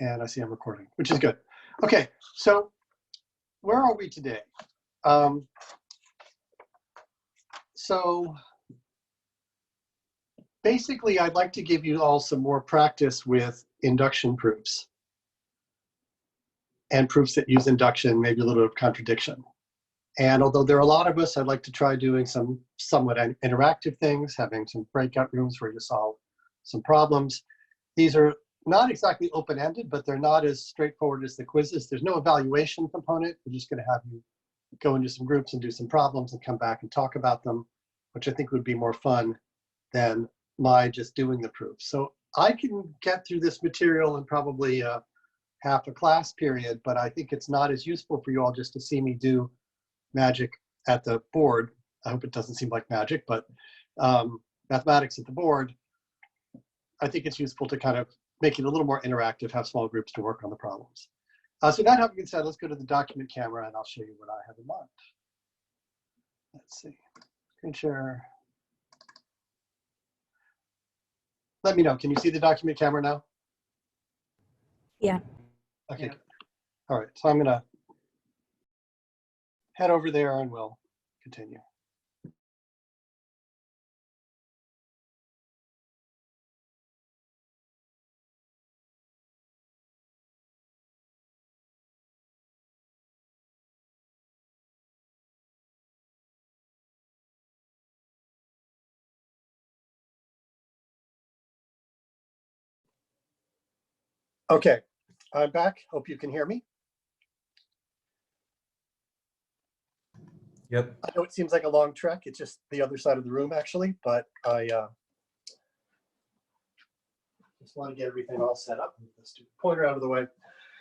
And I see I'm recording, which is good. Okay, so where are we today? So basically, I'd like to give you all some more practice with induction proofs and proofs that use induction, maybe a little bit of contradiction. And although there are a lot of us, I'd like to try doing some somewhat interactive things, having some breakout rooms where you solve some problems. These are not exactly open-ended, but they're not as straightforward as the quizzes. There's no evaluation component. We're just going to have you go into some groups and do some problems and come back and talk about them, which I think would be more fun than my just doing the proof. So I can get through this material in probably half a class period, but I think it's not as useful for you all just to see me do magic at the board. I hope it doesn't seem like magic, but mathematics at the board. I think it's useful to kind of make it a little more interactive, have small groups to work on the problems. So that having been said, let's go to the document camera and I'll show you what I have in mind. Let's see, screen share. Let me know, can you see the document camera now? Yeah. Okay, yeah. All right, so I'm gonna head over there and we'll continue. Okay, I'm back. Hope you can hear me. Yep. I know it seems like a long trek. It's just the other side of the room, actually, but I just want to get everything all set up. Let's do the pointer out of the way.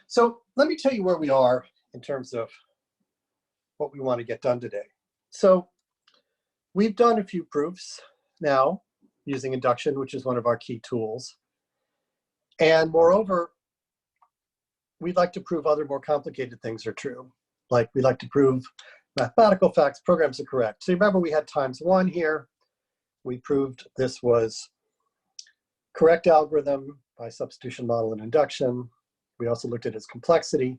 So let me tell you where we are in terms of what we want to get done today. So we've done a few proofs now using induction, which is one of our key tools. And moreover, we'd like to prove other more complicated things are true. Like we'd like to prove mathematical facts, programs are correct. So remember we had times1 here. We proved this was correct algorithm by substitution model and induction. We also looked at its complexity.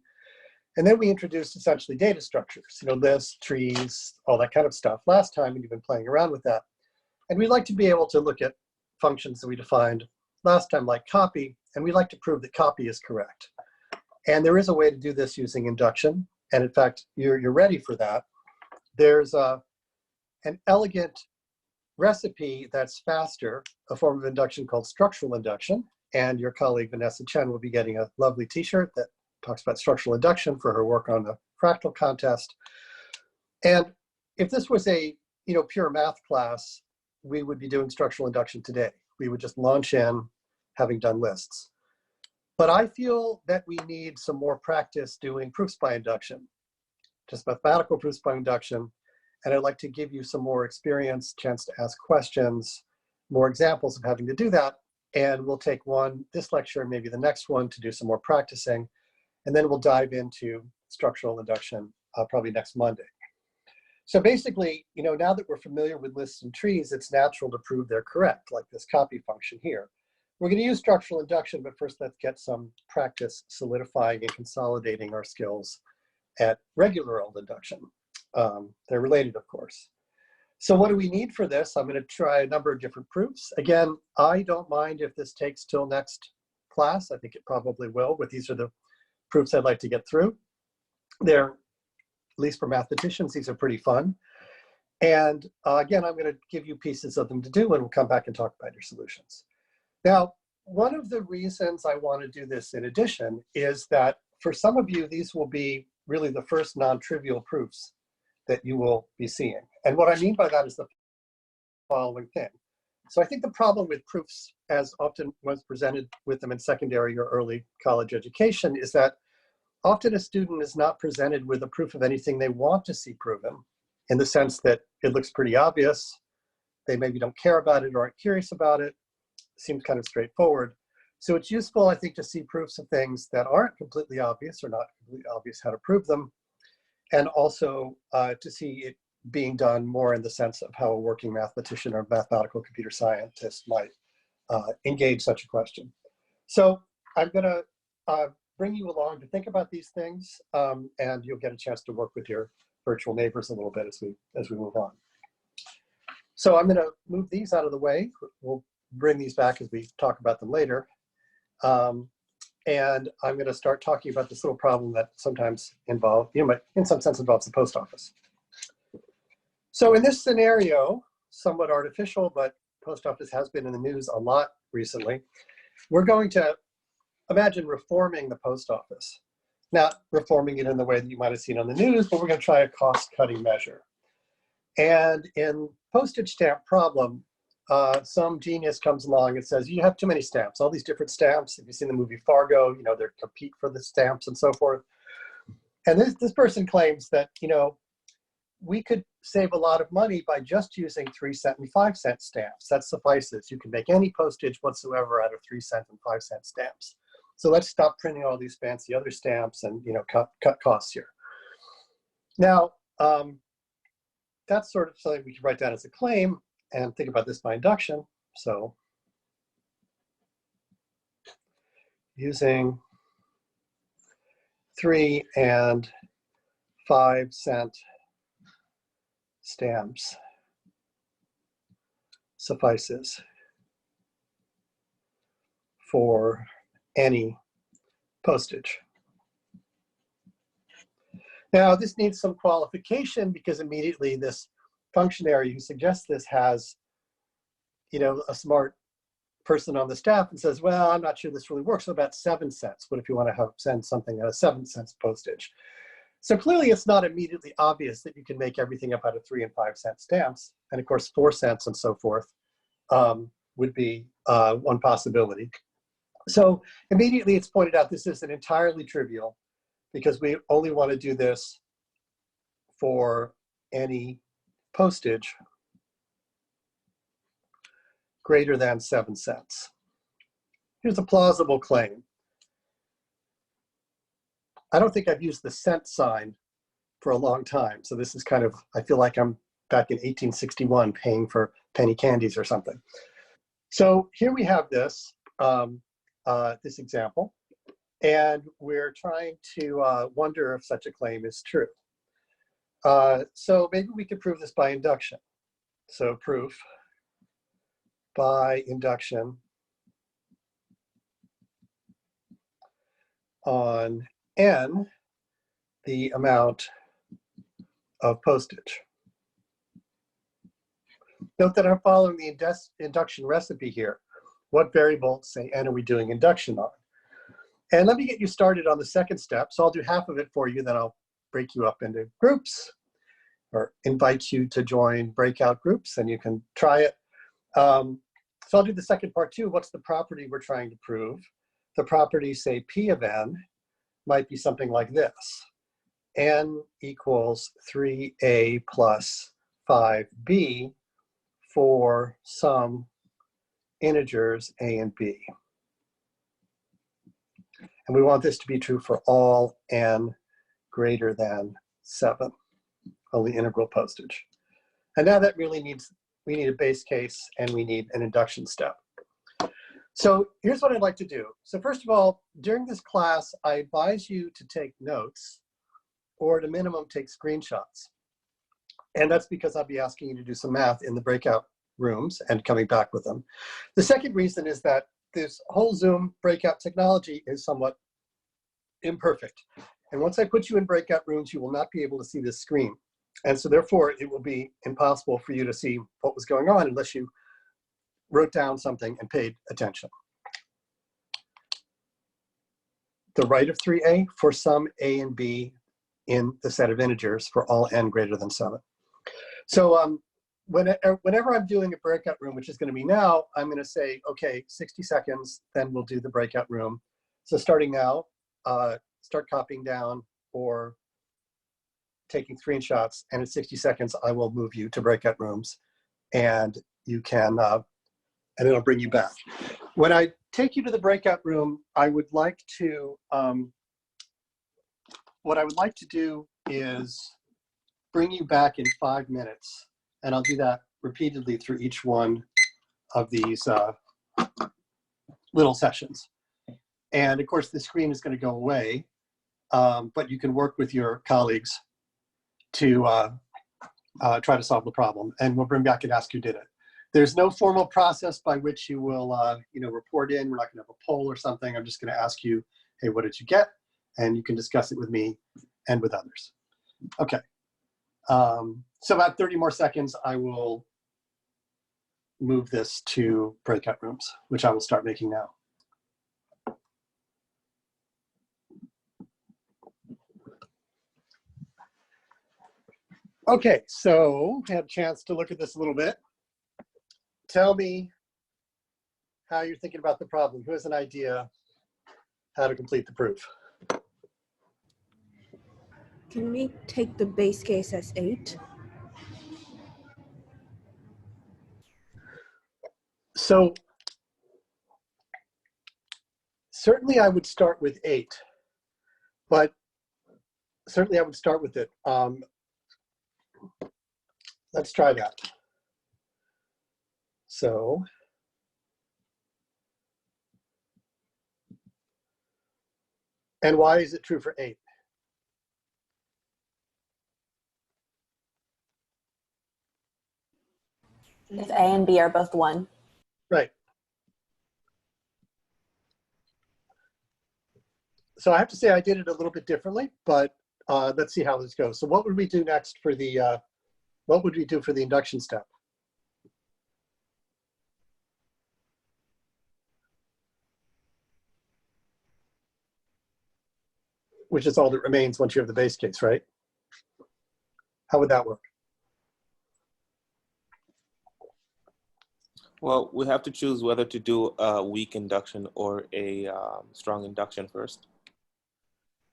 And then we introduced essentially data structures, lists, trees, all that kind of stuff last time, and you've been playing around with that. And we'd like to be able to look at functions that we defined last time, like copy, and we'd like to prove that copy is correct. And there is a way to do this using induction. And in fact, you're ready for that. There's an elegant recipe that's faster, a form of induction called structural induction. And your colleague, Vanessa Chen, will be getting a lovely t-shirt that talks about structural induction for her work on the fractal contest. And if this was a pure math class, we would be doing structural induction today. We would just launch in having done lists. But I feel that we need some more practice doing proofs by induction, just mathematical proofs by induction. And I'd like to give you some more experience, chance to ask questions, more examples of having to do that. And we'll take one, this lecture, maybe the next one, to do some more practicing. And then we'll dive into structural induction probably next Monday. So basically, now that we're familiar with lists and trees, it's natural to prove they're correct, like this copy function here. We're going to use structural induction, but first let's get some practice solidifying and consolidating our skills at regular old induction. They're related, of course. So what do we need for this? I'm going to try a number of different proofs. Again, I don't mind if this takes till next class. I think it probably will, but these are the proofs I'd like to get through. They're, at least for mathematicians, these are pretty fun. And again, I'm going to give you pieces of them to do, and we'll come back and talk about your solutions. Now, one of the reasons I want to do this in addition is that for some of you, these will be really the first non-trivial proofs that you will be seeing. And what I mean by that is the following thing. So I think the problem with proofs, as often was presented with them in secondary or early college education, is that often a student is not presented with a proof of anything they want to see proven, in the sense that it looks pretty obvious, they maybe don't care about it or aren't curious about it, seems kind of straightforward. So it's useful, I think, to see proofs of things that aren't completely obvious or not completely obvious how to prove them, and also to see it being done more in the sense of how a working mathematician or mathematical computer scientist might engage such a question. So I'm going to bring you along to think about these things, and you'll get a chance to work with your virtual neighbors a little bit as we move on. So I'm going to move these out of the way. We'll bring these back as we talk about them later. And I'm going to start talking about this little problem that sometimes involves, in some sense involves the post office. So in this scenario, somewhat artificial, but post office has been in the news a lot recently. We're going to imagine reforming the post office. Not reforming it in the way that you might have seen on the news, but we're going to try a cost-cutting measure. And in postage stamp problem, some genius comes along and says, you have too many stamps, all these different stamps. If you've seen the movie Fargo, they compete for the stamps and so forth. And this person claims that, we could save a lot of money by just using 3-cent and 5-cent stamps. That suffices. You can make any postage whatsoever out of 3-cent and 5-cent stamps. So let's stop printing all these fancy other stamps and cut costs here. Now, that's sort of something we can write down as a claim and think about this by induction. So using 3 and 5-cent stamps suffices for any postage. Now, this needs some qualification because immediately this functionary who suggests this has, a smart person on the staff and says, well, I'm not sure this really works. So about 7 cents. What if you want to send something at a 7 cents postage? So clearly it's not immediately obvious that you can make everything up out of 3 and 5-cent stamps. And of course, 4 cents and so forth would be one possibility. So immediately it's pointed out this isn't entirely trivial because we only want to do this for any postage greater than 7 cents. Here's a plausible claim. I don't think I've used the cent sign for a long time. So this is kind of, I feel like I'm back in 1861 paying for penny candies or something. So here we have this, this example, and we're trying to wonder if such a claim is true. So maybe we could prove this by induction. So proof by induction on n, the amount of postage. Note that I'm following the induction recipe here. What variable, say n, are we doing induction on? And let me get you started on the second step. So I'll do half of it for you, then I'll break you up into groups or invite you to join breakout groups and you can try it. So I'll do the second part too. What's the property we're trying to prove? The property, say P of n, might be something like this. N equals 3a plus 5b for some integers a and b. And we want this to be true for all n greater than 7, only integral postage. And now that really needs, we need a base case and we need an induction step. So here's what I'd like to do. So first of all, during this class, I advise you to take notes or at a minimum take screenshots. And that's because I'll be asking you to do some math in the breakout rooms and coming back with them. The second reason is that this whole Zoom breakout technology is somewhat imperfect. And once I put you in breakout rooms, you will not be able to see this screen. And so therefore, it will be impossible for you to see what was going on unless you wrote down something and paid attention. The right of 3a for some a and b in the set of integers for all n greater than 7. So whenever I'm doing a breakout room, which is going to be now, I'm going to say, okay, 60 seconds, then we'll do the breakout room. So starting now, start copying down or taking screenshots, and in 60 seconds, I will move you to breakout rooms, and you can, and it'll bring you back. When I take you to the breakout room, I would like to, what I would like to do is bring you back in 5 minutes, and I'll do that repeatedly through each one of these little sessions. And of course, the screen is going to go away, but you can work with your colleagues to try to solve the problem. And we'll bring back and ask who did it. There's no formal process by which you will report in. We're not going to have a poll or something. I'm just going to ask you, hey, what did you get? And you can discuss it with me and with others. Okay. So about 30 more seconds, I will move this to breakout rooms, which I will start making now. Okay, so I had a chance to look at this a little bit. Tell me how you're thinking about the problem. Who has an idea how to complete the proof? Can we take the base case as 8? So certainly I would start with 8, but certainly I would start with it. Let's try that. So and why is it true for 8? If A and B are both 1. Right. So I have to say I did it a little bit differently, but let's see how this goes. So what would we do next for the, what would we do for the induction step? Which is all that remains once you have the base case, right? How would that work? Well, we have to choose whether to do a weak induction or a strong induction first.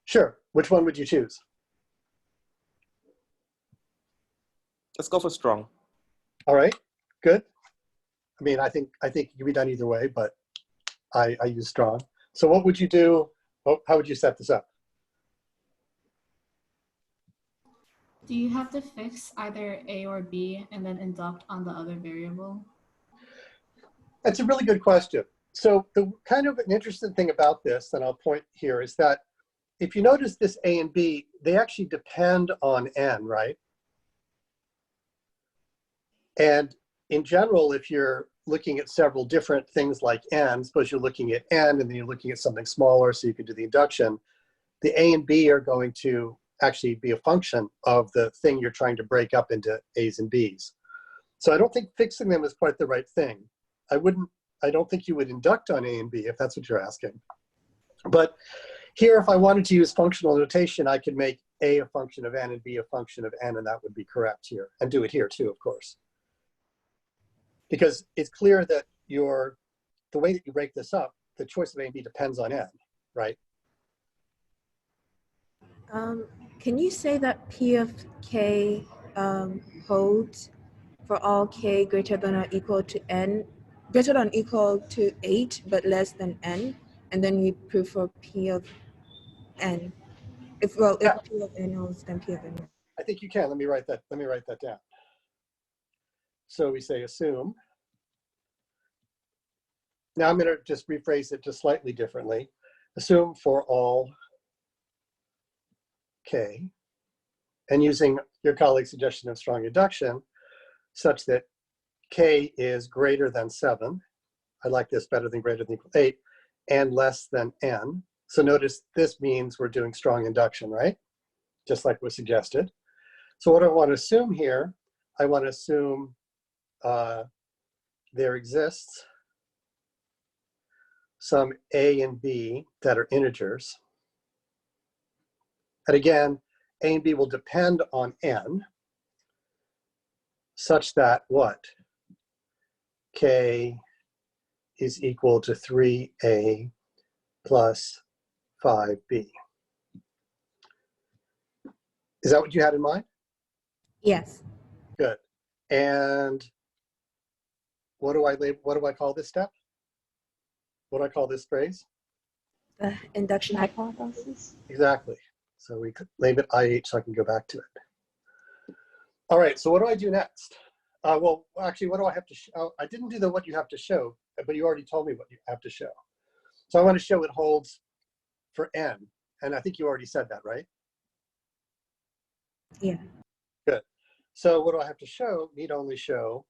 Sure. Which one would you choose? Let's go for strong. All right. Good. I mean, I think it can be done either way, but I use strong. So what would you do? How would you set this up? Do you have to fix either A or B and then induct on the other variable? That's a really good question. So the kind of an interesting thing about this, and I'll point here, is that if you notice this A and B, they actually depend on N, right? And in general, if you're looking at several different things like N, suppose you're looking at N and then you're looking at something smaller so you can do the induction, the A and B are going to actually be a function of the thing you're trying to break up into A's and B's. So I don't think fixing them is quite the right thing. I don't think you would induct on A and B if that's what you're asking. But here, if I wanted to use functional notation, I could make A a function of N and B a function of N, and that would be correct here, and do it here too, of course. Because it's clear that the way that you break this up, the choice of A and B depends on N, right? Can you say that P of K holds for all K greater than or equal to N, greater than or equal to 8, but less than N? And then we prove for P of N. If P of N holds, then P of N. I think you can. Let me write that down. So we say assume. Now I'm going to just rephrase it just slightly differently. Assume for all K, and using your colleague's suggestion of strong induction, such that K is greater than 7. I like this better than greater than equal 8, and less than N. So notice this means we're doing strong induction, right? Just like was suggested. So what I want to assume here, I want to assume there exists some A and B that are integers. And again, A and B will depend on N, such that what? K is equal to 3A plus 5B. Is that what you had in mind? Yes. Good. And what do I call this step? What do I call this phrase? The induction hypothesis. Exactly. So we could label it IH so I can go back to it. All right, so what do I do next? Well, actually, what do I have to show? I didn't do what you have to show, but you already told me what you have to show. So I want to show it holds for n. And I think you already said that, right? Yeah. Good. So what do I have to show? Need only show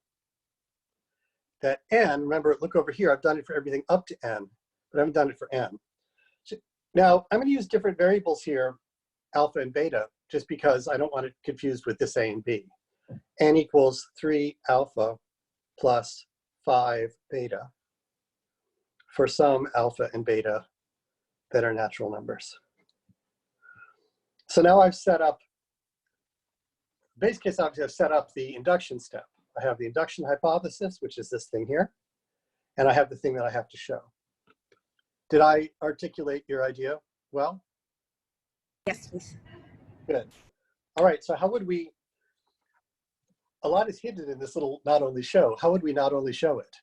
that n, remember, look over here, I've done it for everything up to n, but I haven't done it for n. So now, I'm going to use different variables here, alpha and beta, just because I don't want it confused with this a and b. N equals 3 alpha plus 5 beta for some alpha and beta that are natural numbers. So now I've set up, base case obviously I've set up the induction step. I have the induction hypothesis, which is this thing here, and I have the thing that I have to show. Did I articulate your idea well? Yes, please. Good. All right, so how would we, a lot is hidden in this little not only show. How would we not only show it?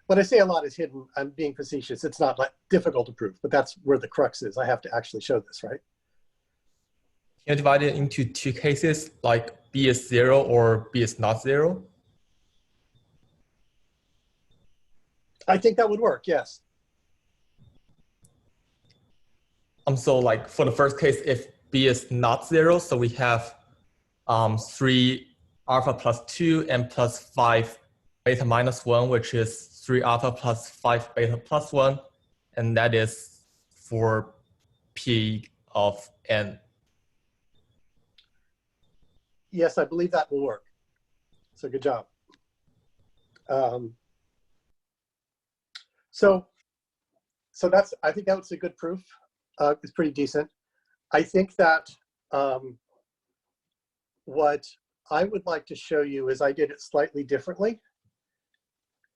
When I say a lot is hidden, I'm being facetious. It's not like difficult to prove, but that's where the crux is. I have to actually show this, right? Can you divide it into two cases, like B is 0 or B is not 0? I think that would work, yes. So like for the first case, if B is not 0, so we have 3 alpha plus 2 and plus 5 beta minus 1, which is 3 alpha plus 5 beta plus 1, and that is for P of n. Yes, I believe that will work. So good job. So that's, I think that's a good proof. It's pretty decent. I think that what I would like to show you is I did it slightly differently.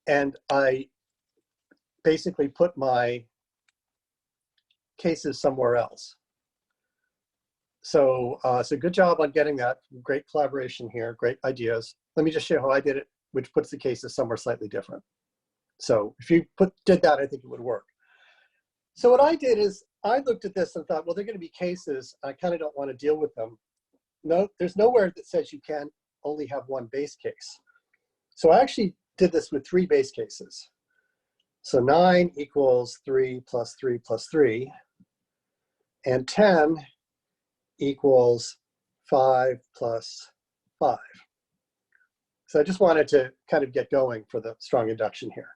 And I basically put my cases somewhere else. So, so good job on getting that. Great collaboration here, great ideas. Let me just show how I did it, which puts the cases somewhere slightly different. So if you did that, I think it would work. So what I did is I looked at this and thought, well, they're going to be cases. I kind of don't want to deal with them. No, there's nowhere that says you can only have one base case. So I actually did this with 3 base cases. So 9 equals 3 plus 3 plus 3. And 10 equals 5 plus 5. So I just wanted to kind of get going for the strong induction here.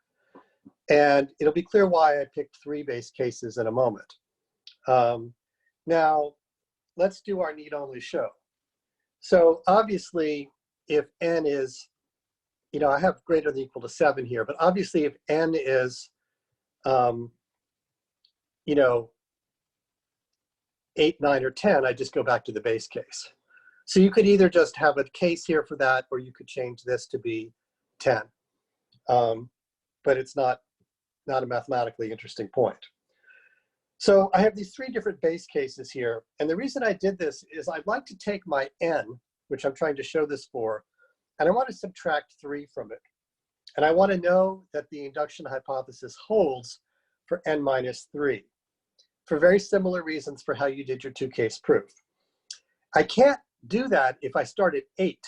And it'll be clear why I picked 3 base cases in a moment. Now, let's do our need only show. So obviously, if n is, you know, I have greater than or equal to 7 here, but obviously if n is, you know, 8, 9, or 10, I just go back to the base case. So you could either just have a case here for that, or you could change this to be 10. But it's not a mathematically interesting point. So I have these 3 different base cases here. And the reason I did this is I'd like to take my n, which I'm trying to show this for, and I want to subtract 3 from it. And I want to know that the induction hypothesis holds for n minus 3, for very similar reasons for how you did your 2-case proof. I can't do that if I start at 8,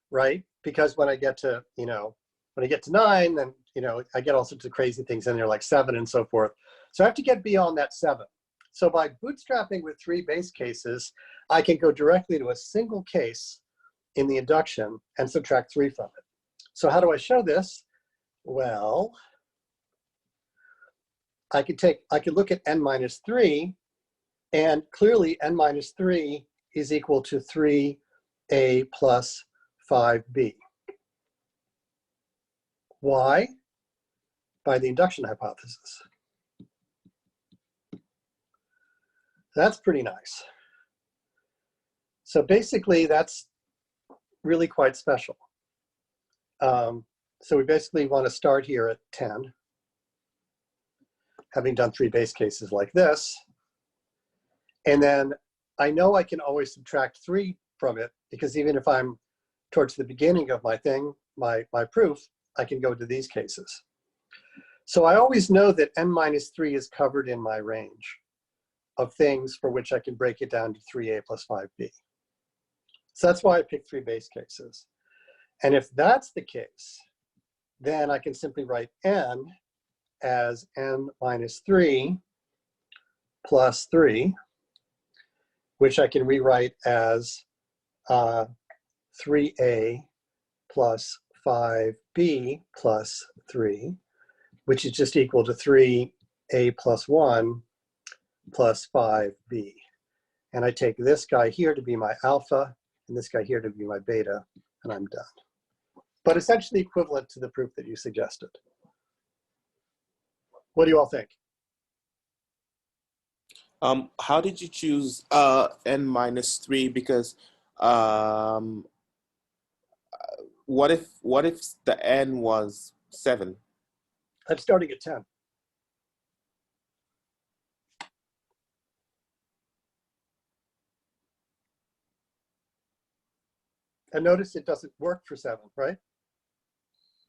right? Because when I get to, you know, when I get to 9, then, you know, I get all sorts of crazy things in there like 7 and so forth. So I have to get beyond that 7. So by bootstrapping with 3 base cases, I can go directly to a single case in the induction and subtract 3 from it. So how do I show this? Well, I could look at n minus 3, and clearly n minus 3 is equal to 3a plus 5b. Why? By the induction hypothesis. That's pretty nice. So basically, that's really quite special. So we basically want to start here at 10, having done 3 base cases like this. And then I know I can always subtract 3 from it, because even if I'm towards the beginning of my thing, my proof, I can go to these cases. So I always know that n minus 3 is covered in my range of things for which I can break it down to 3a plus 5b. So that's why I picked 3 base cases. And if that's the case, then I can simply write n as n minus 3 plus 3, which I can rewrite as 3a plus 5b plus 3, which is just equal to 3a plus 1 plus 5b. And I take this guy here to be my alpha, and this guy here to be my beta, and I'm done. But essentially equivalent to the proof that you suggested. What do you all think? How did you choose n minus 3? Because what if the n was 7? I'm starting at 10. And notice it doesn't work for 7, right?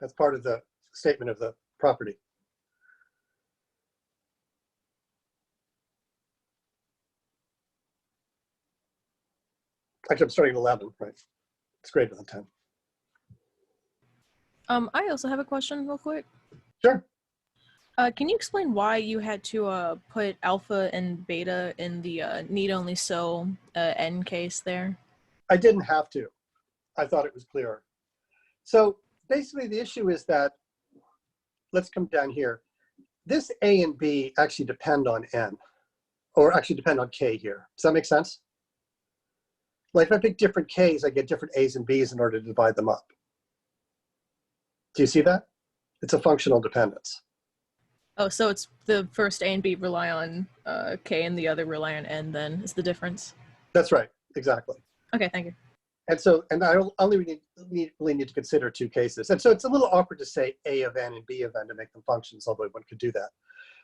That's part of the statement of the property. Actually, I'm starting at 11, right? It's greater than 10. I also have a question real quick. Sure. Can you explain why you had to put alpha and beta in the need only so n case there? I didn't have to. I thought it was clearer. So basically the issue is that, let's come down here. This A and B actually depend on n, or actually depend on k here. Does that make sense? Like if I pick different k's, I get different a's and b's in order to divide them up. Do you see that? It's a functional dependence. Oh, so it's the first A and B rely on k and the other rely on n then is the difference? That's right, exactly. Okay, thank you. And so, and I only really need to consider 2 cases. And so it's a little awkward to say A of n and B of n to make them functions, although one could do that.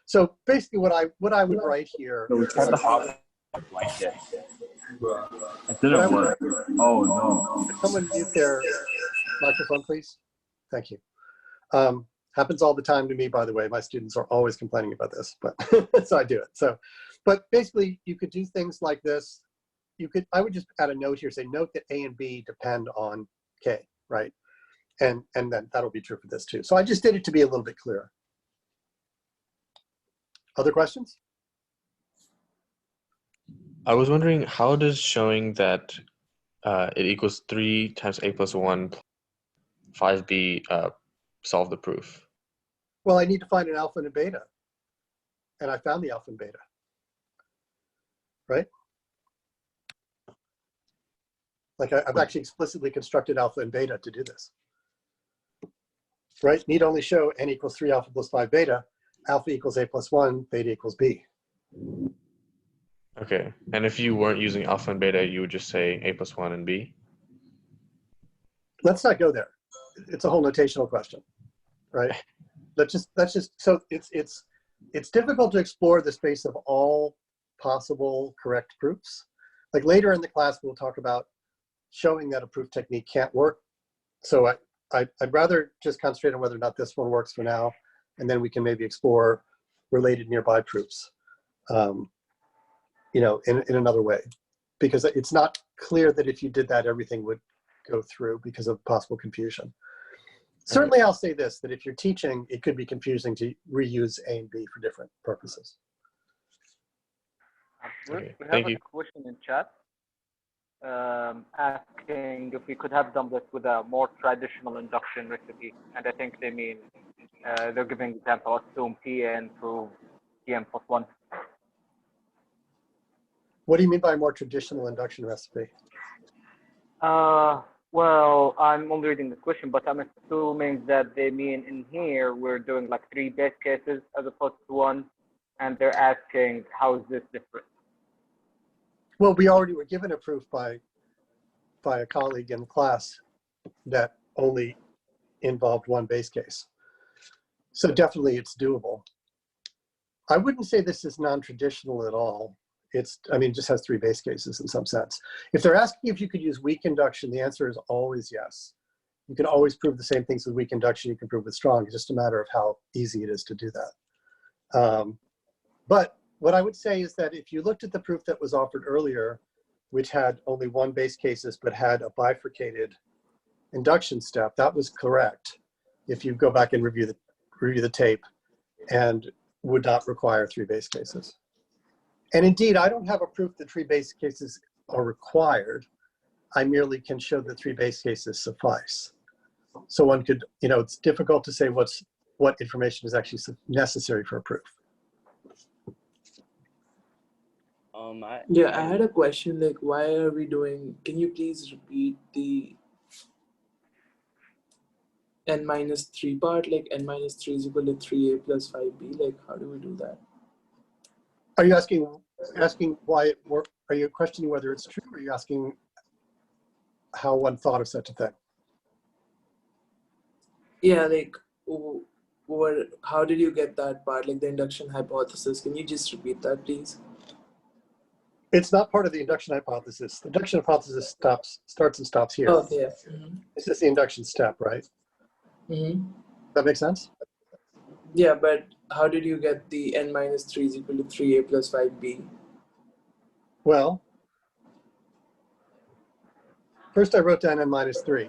So basically what I would write here. So we tried to hop like this. It didn't work. Oh no. Could someone mute their microphone, please? Thank you. Happens all the time to me, by the way. My students are always complaining about this, but so I do it. So, but basically you could do things like this. I would just add a note here, say note that A and B depend on K, right? And then that'll be true for this too. So I just did it to be a little bit clearer. Other questions? I was wondering, how does showing that it equals 3 times a plus 1 plus 5b solve the proof? Well, I need to find an alpha and a beta. And I found the alpha and beta, right? Like I've actually explicitly constructed alpha and beta to do this, right? Need only show n equals 3 alpha plus 5 beta, alpha equals a plus 1, beta equals b. Okay, and if you weren't using alpha and beta, you would just say a plus 1 and b? Let's not go there. It's a whole notational question, right? Let's just, so it's difficult to explore the space of all possible correct proofs. Like later in the class, we'll talk about showing that a proof technique can't work. So I'd rather just concentrate on whether or not this one works for now, and then we can maybe explore related nearby proofs, you know, in another way, because it's not clear that if you did that, everything would go through because of possible confusion. Certainly, I'll say this, that if you're teaching, it could be confusing to reuse A and B for different purposes. Okay, We thank have you. a question in chat asking if we could have done this with a more traditional induction recipe. And I think they mean, they're giving example, assume Pn through Pn plus 1. What do you mean by a more traditional induction recipe? Well, I'm only reading the question, but I'm assuming that they mean in here, we're doing like 3 base cases as opposed to 1. And they're asking, how is this different? Well, we already were given a proof by a colleague in class that only involved 1 base case. So definitely it's doable. I wouldn't say this is non-traditional at all. I mean, it just has 3 base cases in some sense. If they're asking if you could use weak induction, the answer is always yes. You can always prove the same things with weak induction you can prove with strong. It's just a matter of how easy it is to do that. But what I would say is that if you looked at the proof that was offered earlier, which had only one base cases, but had a bifurcated induction step, that was correct if you go back and review the tape, and would not require 3 base cases. And indeed, I don't have a proof that 3 base cases are required. I merely can show that 3 base cases suffice. So one could, it's difficult to say what information is actually necessary for a proof. I had a question, like, why are we doing, can you please repeat the n-3 part, like n-3 is equal to 3a plus 5b, like how do we do that? Are you asking why it worked? Are you questioning whether it's true, or are you asking how one thought of such a thing? Yeah, like, how did you get that part, like the induction hypothesis? Can you just repeat that, please? It's not part of the induction hypothesis. The induction hypothesis starts and stops here. Oh, yeah. Mm-hmm. This is the induction step, right? Mm-hmm. That makes sense? Yeah, but how did you get the n-3 is equal to 3a plus 5b? Well, first I wrote down n-3.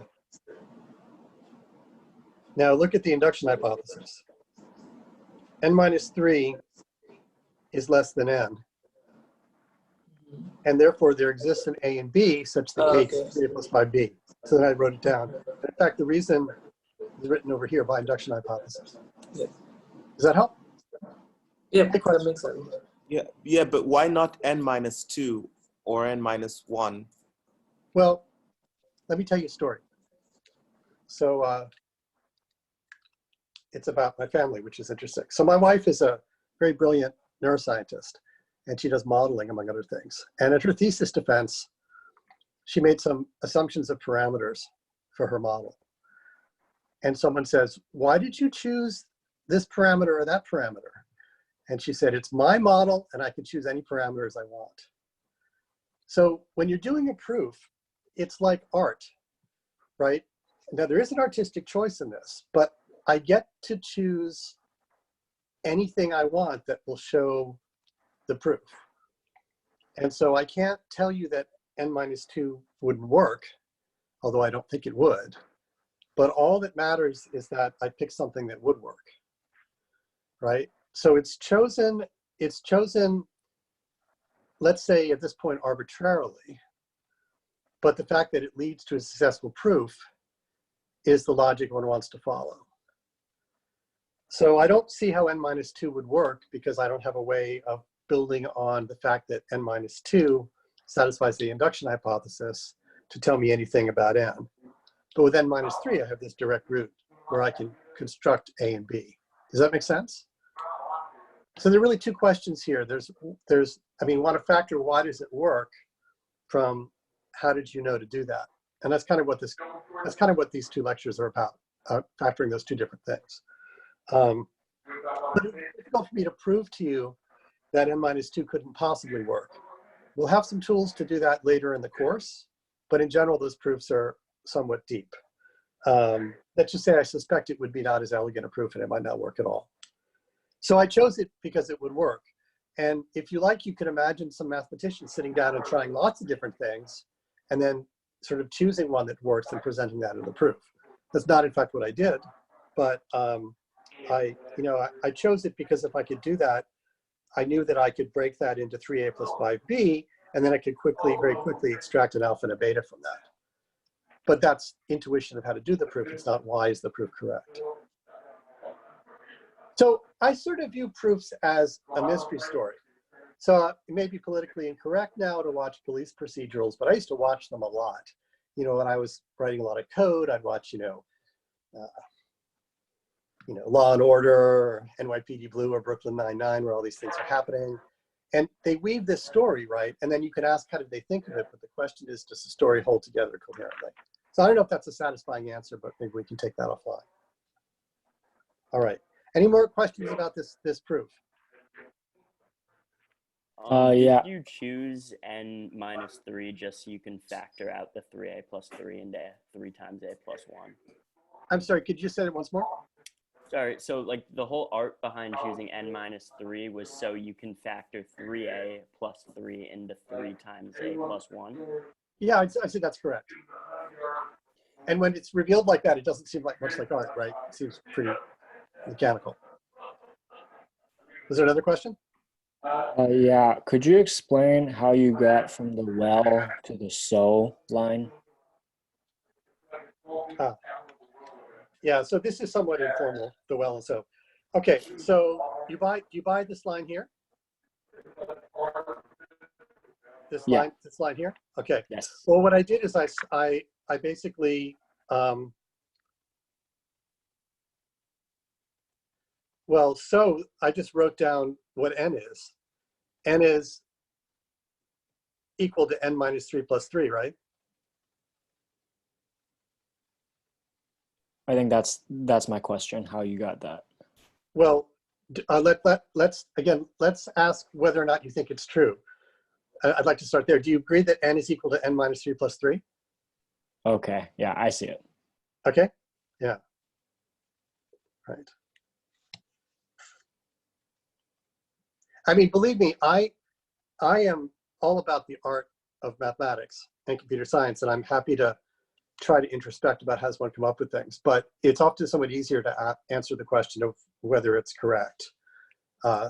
Now look at the induction hypothesis. n-3 is less than n. And therefore there exists an a and b such that a is 3a plus 5b. So then I wrote it down. In fact, the reason is written over here by induction hypothesis. Yeah. Does that help? Yeah, that makes sense. Yeah, but why not n-2 or n-1? Well, let me tell you a story. So it's about my family, which is interesting. So my wife is a very brilliant neuroscientist, and she does modeling, among other things. And at her thesis defense, she made some assumptions of parameters for her model. And someone says, why did you choose this parameter or that parameter? And she said, it's my model, and I can choose any parameters I want. So when you're doing a proof, it's like art, right? Now, there is an artistic choice in this, but I get to choose anything I want that will show the proof. And so I can't tell you that n-2 wouldn't work, although I don't think it would. But all that matters is that I pick something that would work, right? So it's chosen, let's say at this point arbitrarily, but the fact that it leads to a successful proof is the logic one wants to follow. So I don't see how n-2 would work because I don't have a way of building on the fact that n-2 satisfies the induction hypothesis to tell me anything about n. But with n-3, I have this direct route where I can construct A and B. Does that make sense? So there are really 2 questions here. We want to factor why does it work from how did you know to do that? And that's kind of what these 2 lectures are about, factoring those 2 different things. But it's difficult for me to prove to you that n-2 couldn't possibly work. We'll have some tools to do that later in the course, but in general, those proofs are somewhat deep. Let's just say I suspect it would be not as elegant a proof and it might not work at all. So I chose it because it would work. And if you like, you can imagine some mathematicians sitting down and trying lots of different things and then sort of choosing one that works and presenting that in the proof. That's not in fact what I did, but I chose it because if I could do that, I knew that I could break that into 3a plus 5b, and then I could very quickly extract an alpha and a beta from that. But that's intuition of how to do the proof. It's not why is the proof correct. So I sort of view proofs as a mystery story. So it may be politically incorrect now to watch police procedurals, but I used to watch them a lot. When I was writing a lot of code, I'd watch, Law and Order, NYPD Blue, or Brooklyn Nine-Nine, where all these things are happening. And they weave this story, right? And then you can ask, how did they think of it? But the question is, does the story hold together coherently? So I don't know if that's a satisfying answer, but maybe we can take that offline. All right. Any more questions about this proof? Yeah. Did you choose n-3 just so you can factor out the 3a plus 3 into 3 times a plus 1? I'm sorry, could you say it once more? Sorry, so like the whole art behind choosing n minus 3 was so you can factor 3a plus 3 into 3 times a plus 1? Yeah, I'd say that's correct. And when it's revealed like that, it doesn't seem like much like art, right? It seems pretty mechanical. Was there another question? Yeah, could you explain how you got from the well to the so line? Yeah, so this is somewhat informal, the well and so. Okay, so you buy this line here? This line here? Okay. Yes. Well, what I did is I basically well, so I just wrote down what n is. N is equal to n minus 3 plus 3, right? I think that's my question, how you got that. Well, let's ask whether or not you think it's true. I'd like to start there. Do you agree that n is equal to n minus 3 plus 3? Okay, yeah, I see it. Okay, yeah, right. I mean, believe me, I am all about the art of mathematics and computer science, and I'm happy to try to introspect about how does one come up with things, but it's often somewhat easier to answer the question of whether it's correct.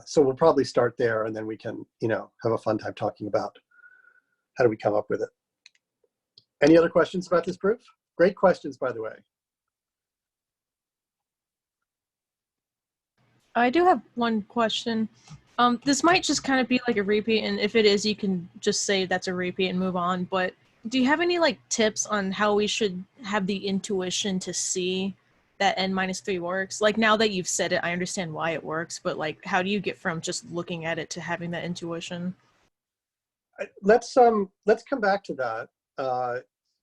So we'll probably start there, and then we can, have a fun time talking about how do we come up with it. Any other questions about this proof? Great questions, by the way. I do have one question. This might just kind of be like a repeat, and if it is, you can just say that's a repeat and move on. But do you have any tips on how we should have the intuition to see that n minus 3 works? Like, now that you've said it, I understand why it works, but how do you get from just looking at it to having that intuition? Let's come back to that,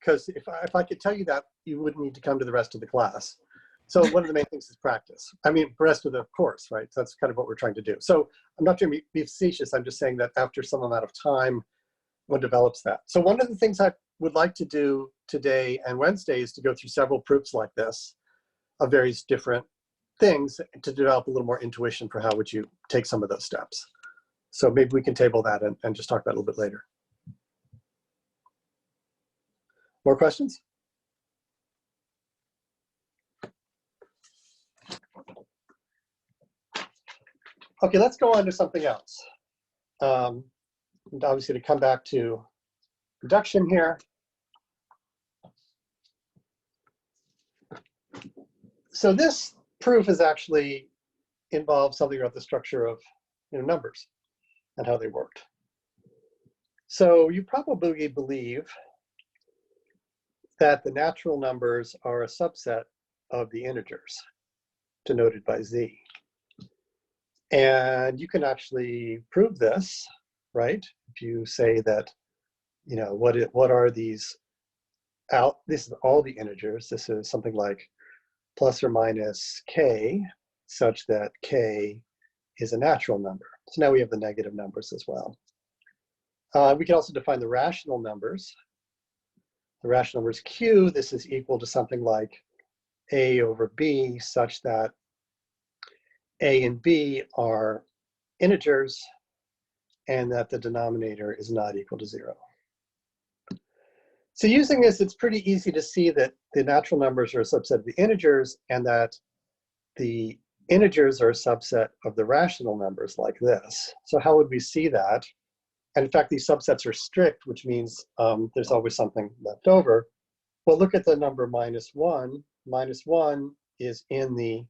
because if I could tell you that, you wouldn't need to come to the rest of the class. So one of the main things is practice. I mean, the rest of the course, right? So that's kind of what we're trying to do. So I'm not trying to be facetious. I'm just saying that after some amount of time, one develops that. So one of the things I would like to do today and Wednesday is to go through several proofs like this of various different things to develop a little more intuition for how would you take some of those steps. So maybe we can table that and just talk about it a little bit later. More questions? Okay, let's go on to something else. And obviously to come back to induction here. So this proof is actually involves something about the structure of numbers and how they worked. So you probably believe that the natural numbers are a subset of the integers, denoted by z. And you can actually prove this, right? If you say that, what are these this is all the integers. This is something like plus or minus k, such that k is a natural number. So now we have the negative numbers as well. We can also define the rational numbers. The rational numbers q, this is equal to something like a over b, such that a and b are integers and that the denominator is not equal to 0. So using this, it's pretty easy to see that the natural numbers are a subset of the integers and that the integers are a subset of the rational numbers like this. So how would we see that? And in fact, these subsets are strict, which means there's always something left over. Well, look at the number minus 1. Minus 1 is in the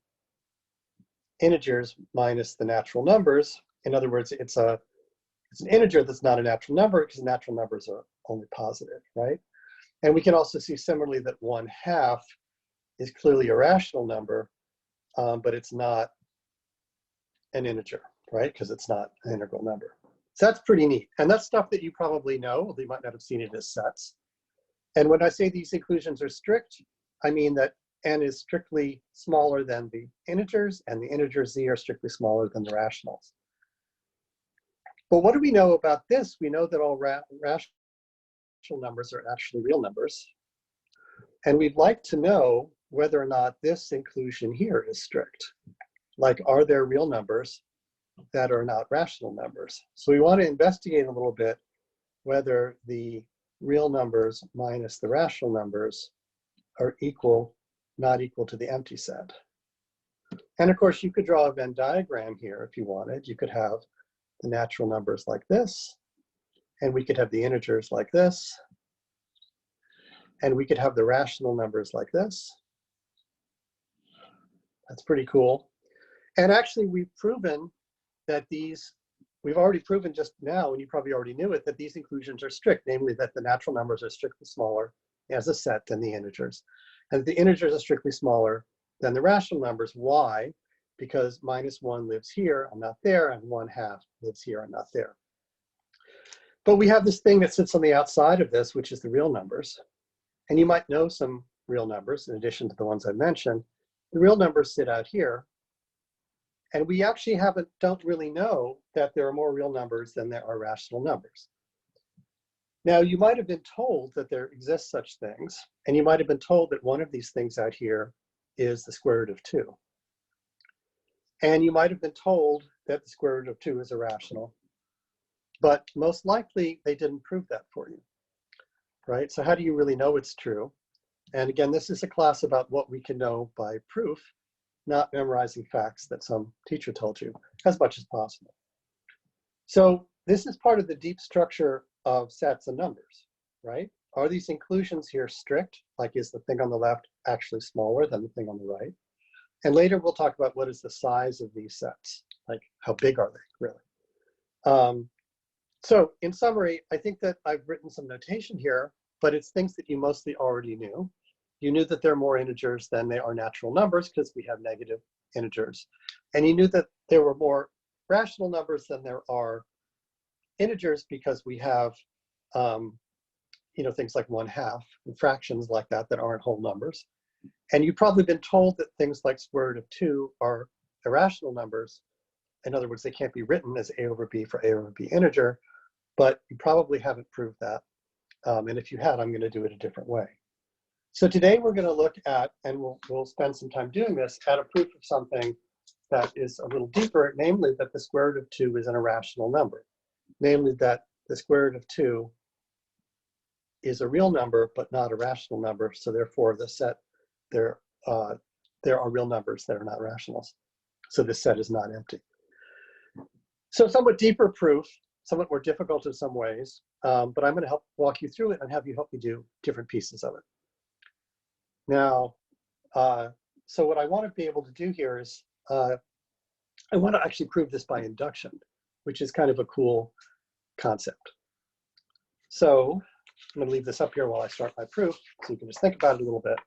integers minus the natural numbers. In other words, it's an integer that's not a natural number because natural numbers are only positive, right? And we can also see similarly that 1/2 is clearly a rational number, but it's not an integer, right? Because it's not an integral number. So that's pretty neat. And that's stuff that you probably know, although you might not have seen it as sets. And when I say these inclusions are strict, I mean that n is strictly smaller than the integers, and the integers z are strictly smaller than the rationals. But what do we know about this? We know that all rational numbers are actually real numbers. And we'd like to know whether or not this inclusion here is strict. Like, are there real numbers that are not rational numbers? So we want to investigate a little bit whether the real numbers minus the rational numbers are equal, not equal to the empty set. And of course, you could draw a Venn diagram here if you wanted. You could have the natural numbers like this, and we could have the integers like this, and we could have the rational numbers like this. That's pretty cool. And actually, we've proven that we've already proven just now, and you probably already knew it, that these inclusions are strict, namely that the natural numbers are strictly smaller as a set than the integers, and the integers are strictly smaller than the rational numbers. Why? Because -1 lives here and not there, and 1/2 lives here and not there. But we have this thing that sits on the outside of this, which is the real numbers. And you might know some real numbers in addition to the ones I mentioned. The real numbers sit out here. And we actually don't really know that there are more real numbers than there are rational numbers. Now, you might have been told that there exist such things, and you might have been told that one of these things out here is the square root of 2. And you might have been told that the square root of 2 is irrational. But most likely, they didn't prove that for you, right? So how do you really know it's true? And again, this is a class about what we can know by proof, not memorizing facts that some teacher told you, as much as possible. So this is part of the deep structure of sets and numbers, right? Are these inclusions here strict? Like, is the thing on the left actually smaller than the thing on the right? And later we'll talk about what is the size of these sets, like how big are they really? So in summary, I think that I've written some notation here, but it's things that you mostly already knew. You knew that there are more integers than there are natural numbers because we have negative integers. And you knew that there were more rational numbers than there are integers because we have things like 1/2 and fractions like that aren't whole numbers. And you've probably been told that things like square root of 2 are irrational numbers. In other words, they can't be written as a over b for a over b integer, but you probably haven't proved that. And if you had, I'm going to do it a different way. So today we're going to look at, and we'll spend some time doing this, at a proof of something that is a little deeper, namely that the square root of 2 is an irrational number. Namely that the square root of 2 is a real number, but not a rational number. So therefore, the set, there are real numbers that are not rationals. So this set is not empty. So somewhat deeper proof, somewhat more difficult in some ways, but I'm going to help walk you through it and have you help me do different pieces of it. Now, so what I want to be able to do here is, I want to actually prove this by induction, which is kind of a cool concept. So I'm going to leave this up here while I start my proof, so you can just think about it a little bit.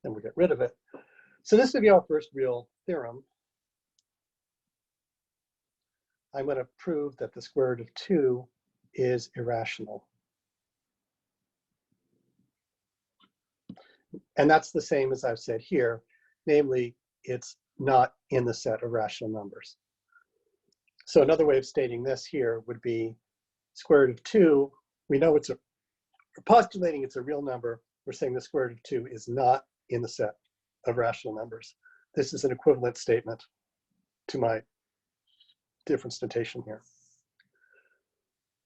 Then we'll get rid of it. So this would be our first real theorem. I'm going to prove that the square root of 2 is irrational. And that's the same as I've said here, namely, it's not in the set of rational numbers. So another way of stating this here would be square root of 2, we know we're postulating it's a real number. We're saying the square root of 2 is not in the set of rational numbers. This is an equivalent statement to my difference notation here.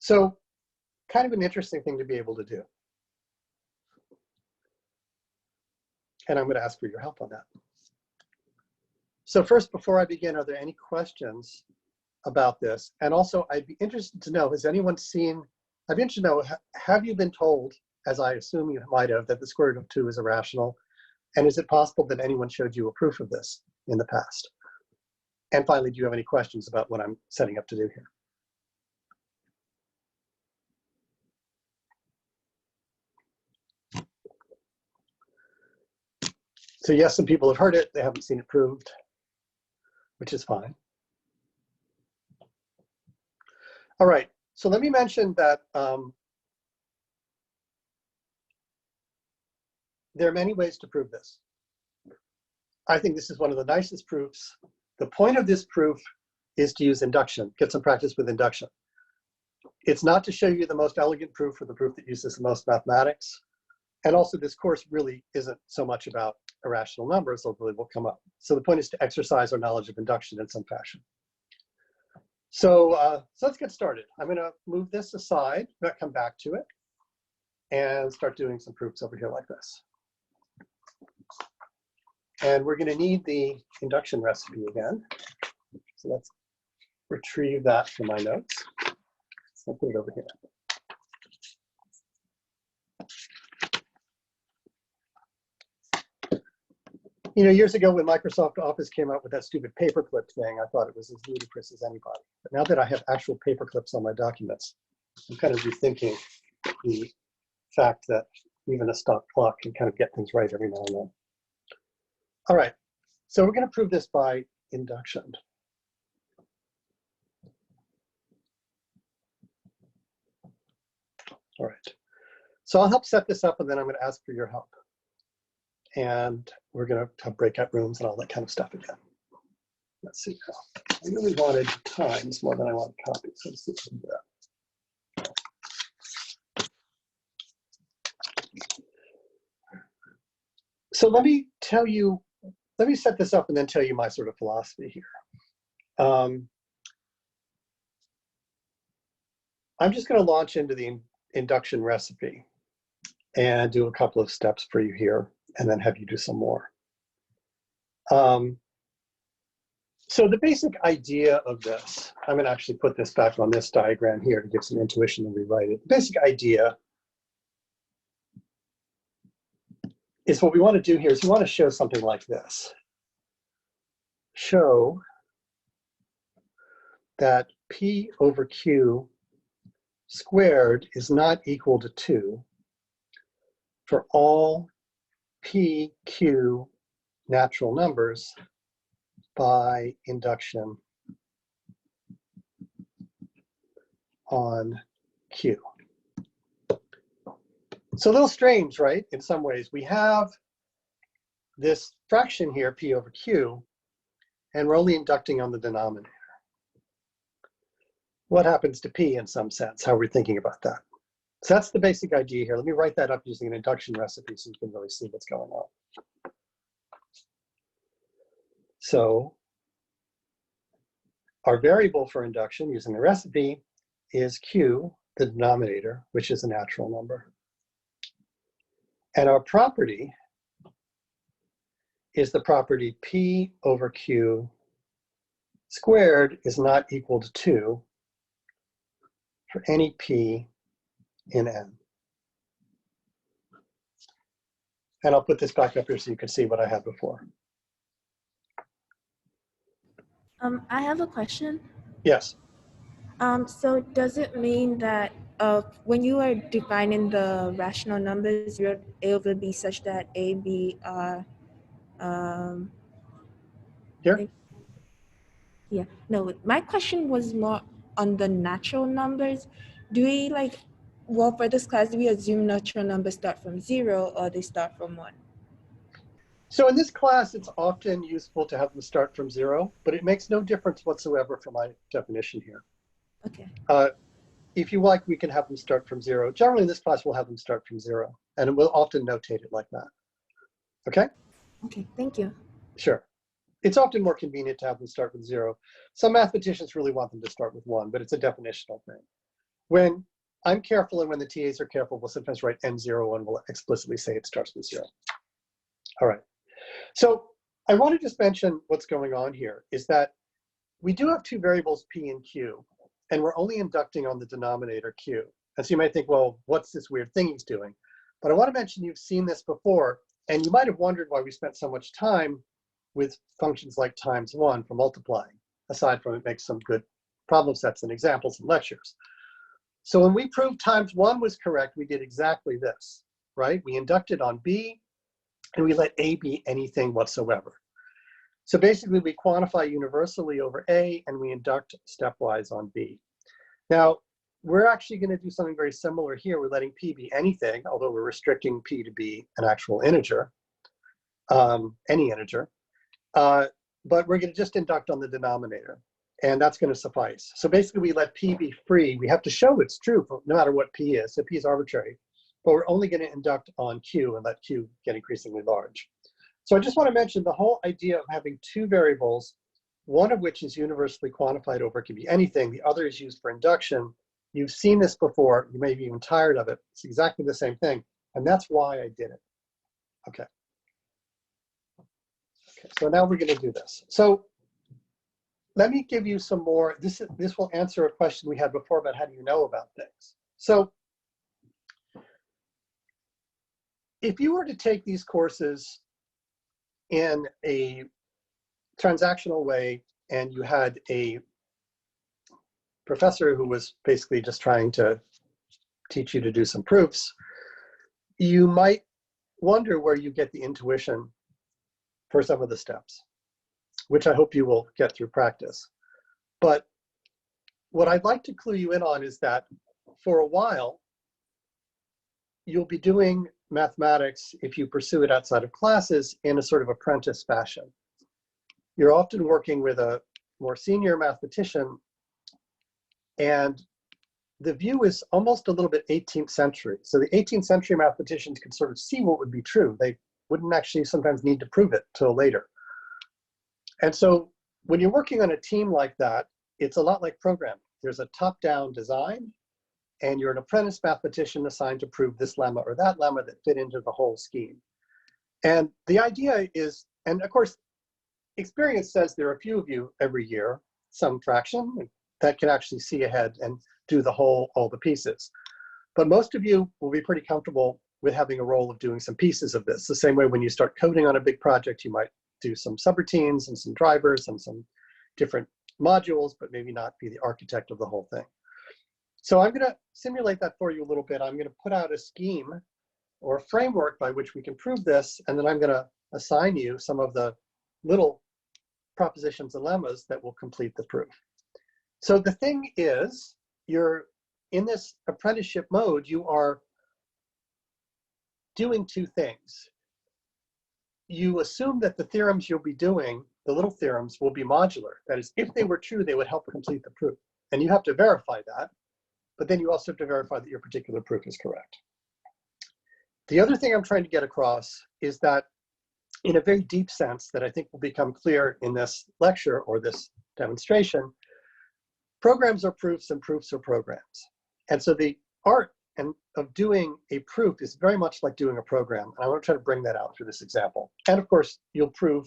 So kind of an interesting thing to be able to do. And I'm going to ask for your help on that. So first, before I begin, are there any questions about this? And also, I'd be interested to know, has anyone seen, I'd be interested to know, have you been told, as I assume you might have, that the square root of 2 is irrational? And is it possible that anyone showed you a proof of this in the past? And finally, do you have any questions about what I'm setting up to do here? So yes, some people have heard it, they haven't seen it proved, which is fine. All right, so let me mention that there are many ways to prove this. I think this is one of the nicest proofs. The point of this proof is to use induction, get some practice with induction. It's not to show you the most elegant proof or the proof that uses the most mathematics. And also this course really isn't so much about irrational numbers, although they will come up. So the point is to exercise our knowledge of induction in some fashion. So let's get started. I'm going to move this aside, but come back to it, and start doing some proofs over here like this. And we're going to need the induction recipe again. So let's retrieve that from my notes. So I'll put it over here. You know, years ago when Microsoft Office came out with that stupid paperclip thing, I thought it was as ludicrous as anybody. But now that I have actual paperclips on my documents, I'm kind of rethinking the fact that even a stop clock can kind of get things right every now and then. All right, so we're going to prove this by induction. All right, so I'll help set this up, and then I'm going to ask for your help. And we're going to have breakout rooms and all that kind of stuff again. Let's see now. I really wanted times more than I wanted copies. So let's see if we can do that. So let me set this up and then tell you my sort of philosophy here. I'm just going to launch into the induction recipe and do a couple of steps for you here, and then have you do some more. So the basic idea of this, I'm going to actually put this back on this diagram here to give some intuition and rewrite it. The basic idea is what we want to do here is we want to show something like this. Show that P over Q squared is not equal to 2 for all P, Q natural numbers by induction on Q. It's a little strange, right? In some ways, we have this fraction here, P over Q, and we're only inducting on the denominator. What happens to P in some sense? How are we thinking about that? So that's the basic idea here. Let me write that up using an induction recipe so you can really see what's going on. So our variable for induction using the recipe is Q, the denominator, which is a natural number. And our property is the property P over Q squared is not equal to 2 for any P in N. And I'll put this back up here so you can see what I had before. I have a question. Yes. So does it mean that when you are defining the rational numbers, your A over B such that A, B are here? Yeah, no, my question was more on the natural numbers. Do we well, for this class, do we assume natural numbers start from 0 or they start from 1? So in this class, it's often useful to have them start from 0, but it makes no difference whatsoever for my definition here. Okay. If you like, we can have them start from 0. Generally, in this class, we'll have them start from 0, and we'll often notate it like that. Okay? Okay, thank you. Sure. It's often more convenient to have them start with 0. Some mathematicians really want them to start with 1, but it's a definitional thing. When I'm careful and when the TAs are careful, we'll sometimes write N0 and we'll explicitly say it starts with 0. All right. So I want to just mention what's going on here is that we do have two variables, P and Q, and we're only inducting on the denominator Q. And so you might think, well, what's this weird thing he's doing? But I want to mention you've seen this before, and you might have wondered why we spent so much time with functions like times 1 for multiplying, aside from it makes some good problem sets and examples and lectures. So when we proved times 1 was correct, we did exactly this, right? We inducted on B, and we let A be anything whatsoever. So basically, we quantify universally over A, and we induct stepwise on B. Now, we're actually going to do something very similar here. We're letting P be anything, although we're restricting P to be an actual integer, any integer. But we're going to just induct on the denominator, and that's going to suffice. So basically, we let P be free. We have to show it's true, no matter what P is. So P is arbitrary. but we're only going to induct on Q and let Q get increasingly large. So I just want to mention the whole idea of having two variables, one of which is universally quantified over, it can be anything, the other is used for induction. You've seen this before, you may be even tired of it. It's exactly the same thing, and that's why I did it. Okay. Okay, so now we're going to do this. So let me give you some more, this will answer a question we had before about how do you know about things. So if you were to take these courses in a transactional way and you had a professor who was basically just trying to teach you to do some proofs, you might wonder where you get the intuition for some of the steps, which I hope you will get through practice. But what I'd like to clue you in on is that for a while, you'll be doing mathematics, if you pursue it outside of classes, in a sort of apprentice fashion. You're often working with a more senior mathematician, and the view is almost a little bit 18th century. So the 18th century mathematicians could sort of see what would be true. They wouldn't actually sometimes need to prove it till later. And so when you're working on a team like that, it's a lot like programming. There's a top-down design, and you're an apprentice mathematician assigned to prove this lemma or that lemma that fit into the whole scheme. And the idea is, and of course, experience says there are a few of you every year, some fraction, that can actually see ahead and do the whole, all the pieces. But most of you will be pretty comfortable with having a role of doing some pieces of this. The same way when you start coding on a big project, you might do some subroutines and some drivers and some different modules, but maybe not be the architect of the whole thing. So I'm going to simulate that for you a little bit. I'm going to put out a scheme or a framework by which we can prove this, and then I'm going to assign you some of the little propositions and lemmas that will complete the proof. So the thing is, you're in this apprenticeship mode, you are doing two things. You assume that the theorems you'll be doing, the little theorems, will be modular. That is, if they were true, they would help complete the proof. And you have to verify that, but then you also have to verify that your particular proof is correct. The other thing I'm trying to get across is that in a very deep sense that I think will become clear in this lecture or this demonstration, programs are proofs and proofs are programs. And so the art of doing a proof is very much like doing a program. And I want to try to bring that out through this example. And of course, you'll prove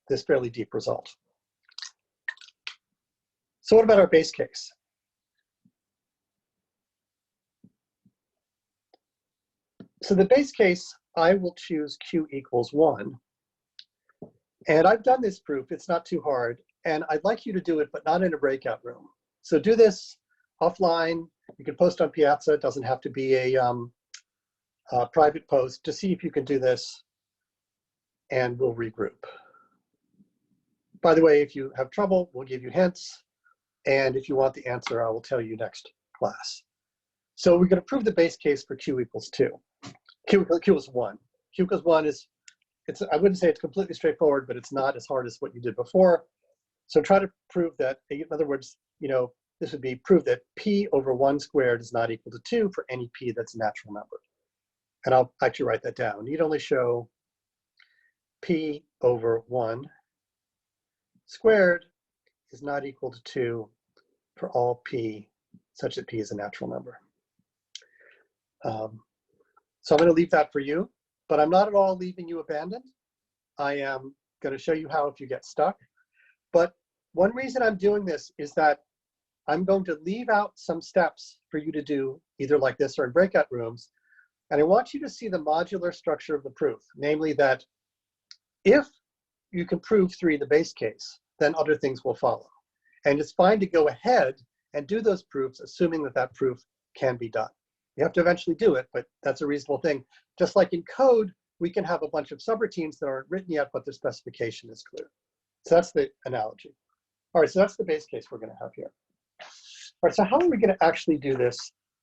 this fairly deep result. So what about our base case? So the base case, I will choose Q equals 1. And I've done this proof. It's not too hard. And I'd like you to do it, but not in a breakout room. So do this offline. You can post on Piazza. It doesn't have to be a private post to see if you can do this, and we'll regroup. By the way, if you have trouble, we'll give you hints. And if you want the answer, I will tell you next class. So we're going to prove the base case for Q equals 2. Q equals 1. Q equals 1 is, I wouldn't say it's completely straightforward, but it's not as hard as what you did before. So try to prove that, in other words, this would be prove that P over 1 squared is not equal to 2 for any P that's a natural number. And I'll actually write that down. You'd only show P over 1 squared is not equal to 2 for all P such that P is a natural number. So I'm going to leave that for you, but I'm not at all leaving you abandoned. I am going to show you how if you get stuck. But one reason I'm doing this is that I'm going to leave out some steps for you to do either like this or in breakout rooms. And I want you to see the modular structure of the proof, namely that if you can prove 3, the base case, then other things will follow. And it's fine to go ahead and do those proofs, assuming that that proof can be done. You have to eventually do it, but that's a reasonable thing. Just like in code, we can have a bunch of subroutines that aren't written yet, but the specification is clear. So that's the analogy. All right, so that's the base case we're going to have here. All right, so how are we going to actually do this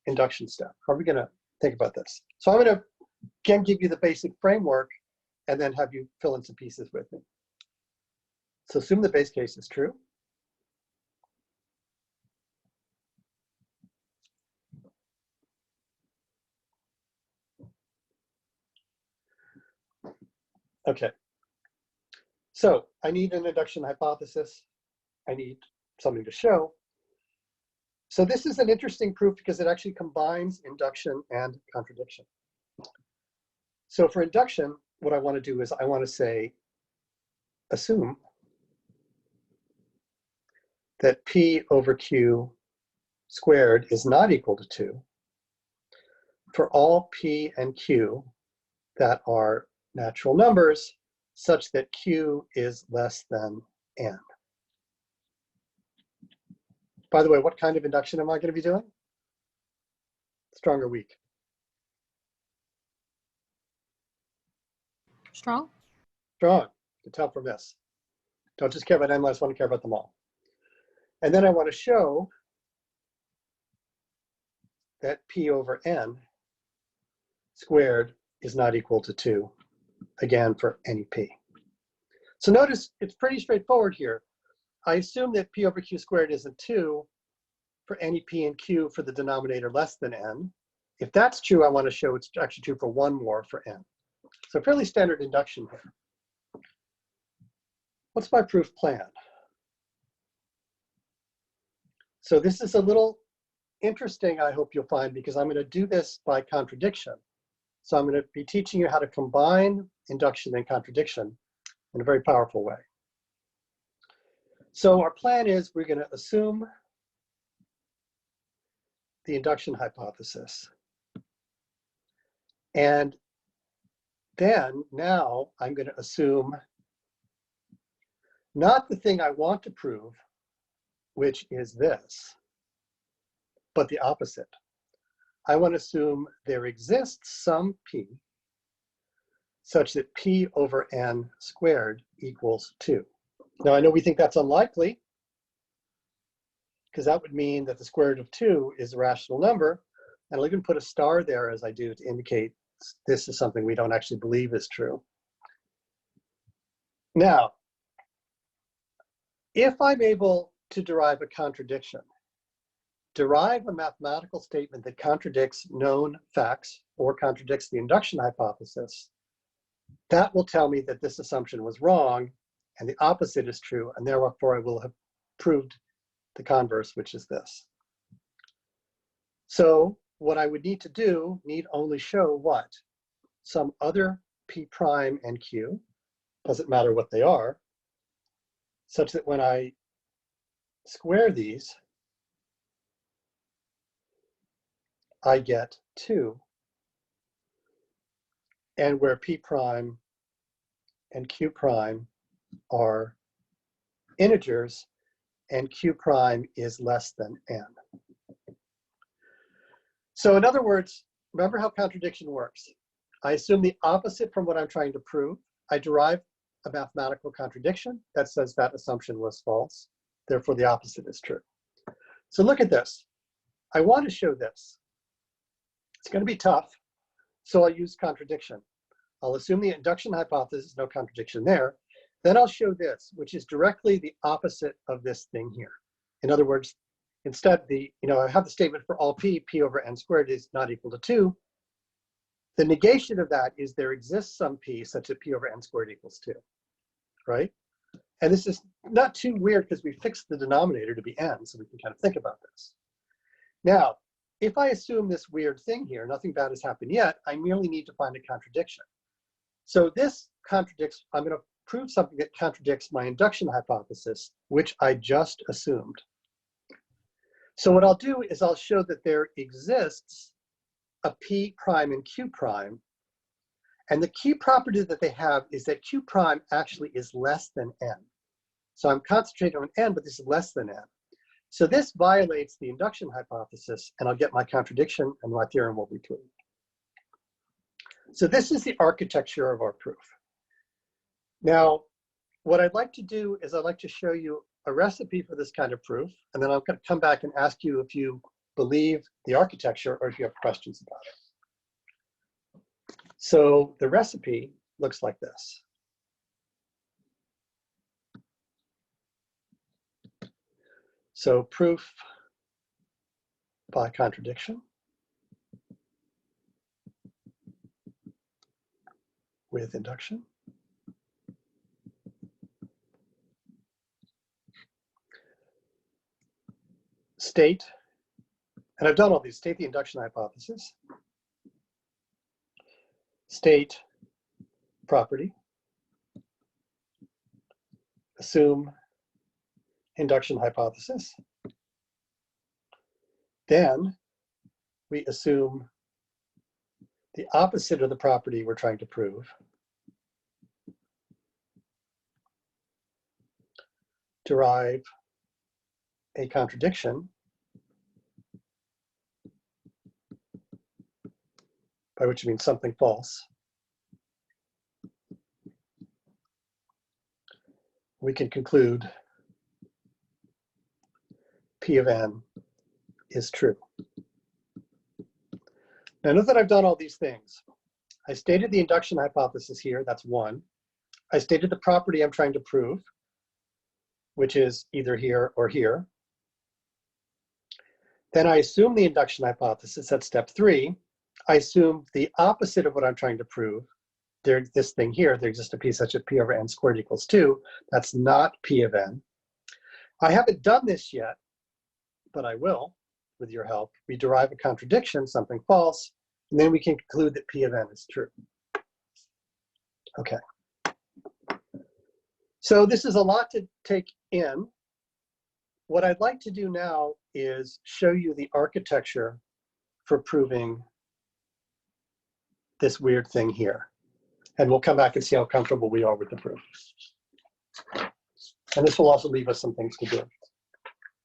induction step? How are we going to think about this? So I'm going to, again, give you the basic framework and then have you fill in some pieces with me. So assume the base case is true. Okay. So I need an induction hypothesis. I need something to show. So this is an interesting proof because it actually combines induction and contradiction. So for induction, what I want to do is I want to say, assume that P over Q squared is not equal to 2 for all P and Q that are natural numbers such that Q is less than N. By the way, what kind of induction am I going to be doing? Strong or weak? Strong? Strong. You can tell from this. Don't just care about N minus 1, care about them all. And then I want to show that P over N squared is not equal to 2, again, for any P. So notice it's pretty straightforward here. I assume that P over Q squared isn't 2 for any P and Q for the denominator less than N. If that's true, I want to show it's actually true for one more for N. So fairly standard induction here. What's my proof plan? So this is a little interesting, I hope you'll find, because I'm going to do this by contradiction. So I'm going to be teaching you how to combine induction and contradiction in a very powerful way. So our plan is we're going to assume the induction hypothesis. And then now I'm going to assume not the thing I want to prove, which is this, but the opposite. I want to assume there exists some P such that P over N squared equals 2. Now I know we think that's unlikely because that would mean that the square root of 2 is a rational number, and I'll even put a star there as I do to indicate this is something we don't actually believe is true. Now, if I'm able to derive a contradiction, derive a mathematical statement that contradicts known facts or contradicts the induction hypothesis, that will tell me that this assumption was wrong and the opposite is true, and therefore I will have proved the converse, which is this. So what I would need to do need only show what? Some other P prime and Q, doesn't matter what they are, such that when I square these, I get 2. And where P prime and Q prime are integers, and Q prime is less than N. So in other words, remember how contradiction works. I assume the opposite from what I'm trying to prove. I derive a mathematical contradiction that says that assumption was false. Therefore, the opposite is true. So look at this. I want to show this. It's going to be tough, so I'll use contradiction. I'll assume the induction hypothesis, no contradiction there. Then I'll show this, which is directly the opposite of this thing here. In other words, instead, I have the statement for all P over N squared is not equal to 2. The negation of that is there exists some P such that P over N squared equals 2, right? And this is not too weird because we fixed the denominator to be N, so we can kind of think about this. Now, if I assume this weird thing here, nothing bad has happened yet, I merely need to find a contradiction. So this contradicts, I'm going to prove something that contradicts my induction hypothesis, which I just assumed. So what I'll do is I'll show that there exists a P prime and Q prime. And the key property that they have is that Q prime actually is less than N. So I'm concentrating on N, but this is less than N. So this violates the induction hypothesis, and I'll get my contradiction, and my theorem will be proved. So this is the architecture of our proof. Now, what I'd like to do is I'd like to show you a recipe for this kind of proof, and then I'm going to come back and ask you if you believe the architecture or if you have questions about it. So the recipe looks like this. So proof by contradiction with induction. state, and I've done all these, state the induction hypothesis, state property, assume induction hypothesis. Then we assume the opposite of the property we're trying to prove. Derive a contradiction by which I mean something false. We can conclude P of n is true. Now note that I've done all these things. I stated the induction hypothesis here, that's one. I stated the property I'm trying to prove, which is either here or here. Then I assume the induction hypothesis at step 3. I assume the opposite of what I'm trying to prove. There's this thing here, there exists a p such that p over n squared equals 2. That's not p of n. I haven't done this yet, but I will, with your help. We derive a contradiction, something false, and then we can conclude that p of n is true. Okay. So this is a lot to take in. What I'd like to do now is show you the architecture for proving this weird thing here. And we'll come back and see how comfortable we are with the proof. And this will also leave us some things to do,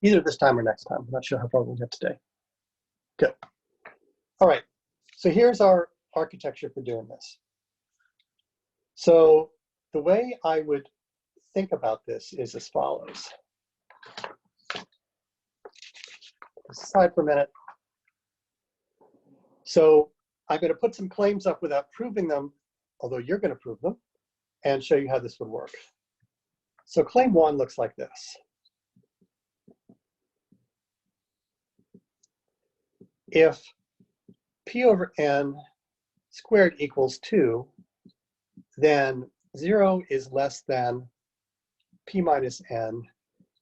either this time or next time. I'm not sure how far we'll get today. Good. All right, so here's our architecture for doing this. So the way I would think about this is as follows. Aside for a minute. So I'm going to put some claims up without proving them, although you're going to prove them, and show you how this would work. So claim 1 looks like this. If p over n squared equals 2, then 0 is less than p minus n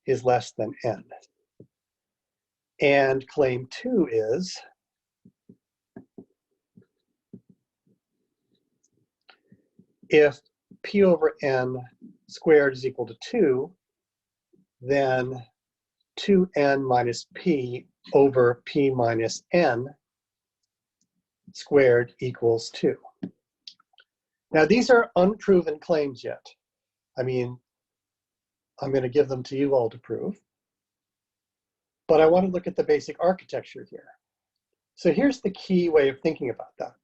is less than n. And claim 2 is if p over n squared is equal to 2, then 2n minus p over p minus n squared equals 2. Now these are unproven claims yet. I mean, I'm going to give them to you all to prove. But I want to look at the basic architecture here. So here's the key way of thinking about that.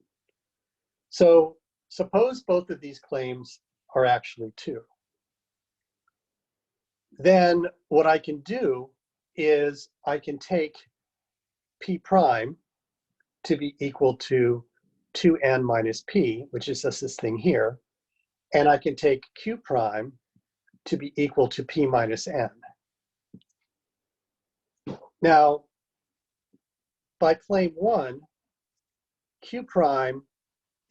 So suppose both of these claims are actually 2. Then what I can do is I can take p prime to be equal to 2n minus p, which is just this thing here, and I can take q prime to be equal to p minus n. Now, by claim 1, q prime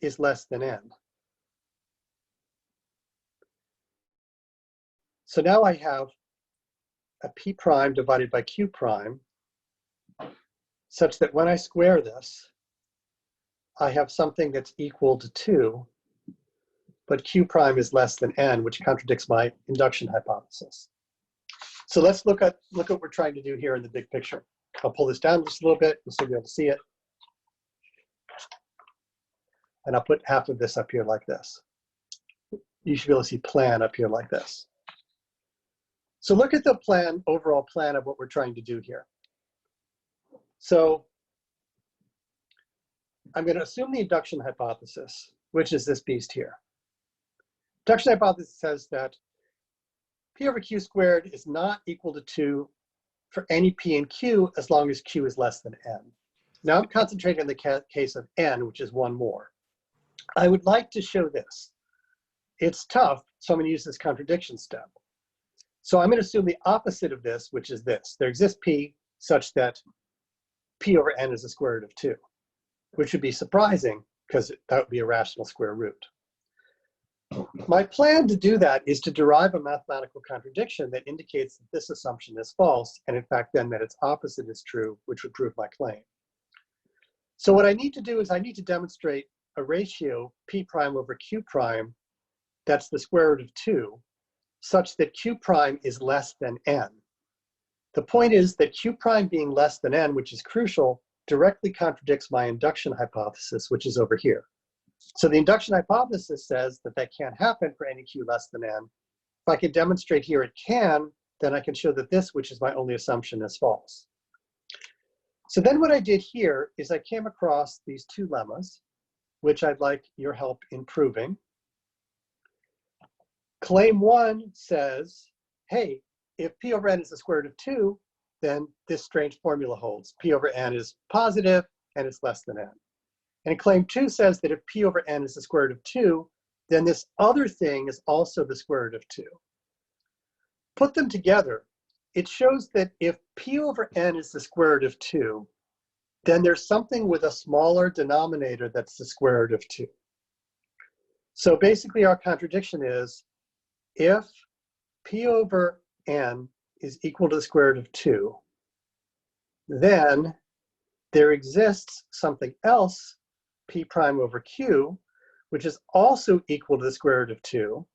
is less than n. So now I have a p prime divided by q prime, such that when I square this, I have something that's equal to 2, but q prime is less than n, which contradicts my induction hypothesis. So let's look at what we're trying to do here in the big picture. I'll pull this down just a little bit, so you'll be able to see it. And I'll put half of this up here like this. You should be able to see plan up here like this. So look at the plan, overall plan of what we're trying to do here. So I'm going to assume the induction hypothesis, which is this beast here. Induction hypothesis says that p over q squared is not equal to 2 for any p and q as long as q is less than n. Now I'm concentrating on the case of n, which is one more. I would like to show this. It's tough, so I'm going to use this contradiction step. So I'm going to assume the opposite of this, which is this. There exists p such that p over n is the square root of 2, which would be surprising because that would be a rational square root. My plan to do that is to derive a mathematical contradiction that indicates that this assumption is false, and in fact then that its opposite is true, which would prove my claim. So what I need to do is I need to demonstrate a ratio p prime over q prime that's the square root of 2, such that q prime is less than n. The point is that q prime being less than n, which is crucial, directly contradicts my induction hypothesis, which is over here. So the induction hypothesis says that that can't happen for any q less than n. If I can demonstrate here it can, then I can show that this, which is my only assumption, is false. So then what I did here is I came across these two lemmas, which I'd like your help in proving. Claim 1 says, hey, if p over n is the square root of 2, then this strange formula holds. P over n is positive and it's less than n. And claim 2 says that if p over n is the square root of 2, then this other thing is also the square root of 2. Put them together, it shows that if p over n is the square root of 2, then there's something with a smaller denominator that's the square root of 2. So basically our contradiction is, if p over n is equal to the square root of 2, then there exists something else, p prime over q, which is also equal to the square root of 2,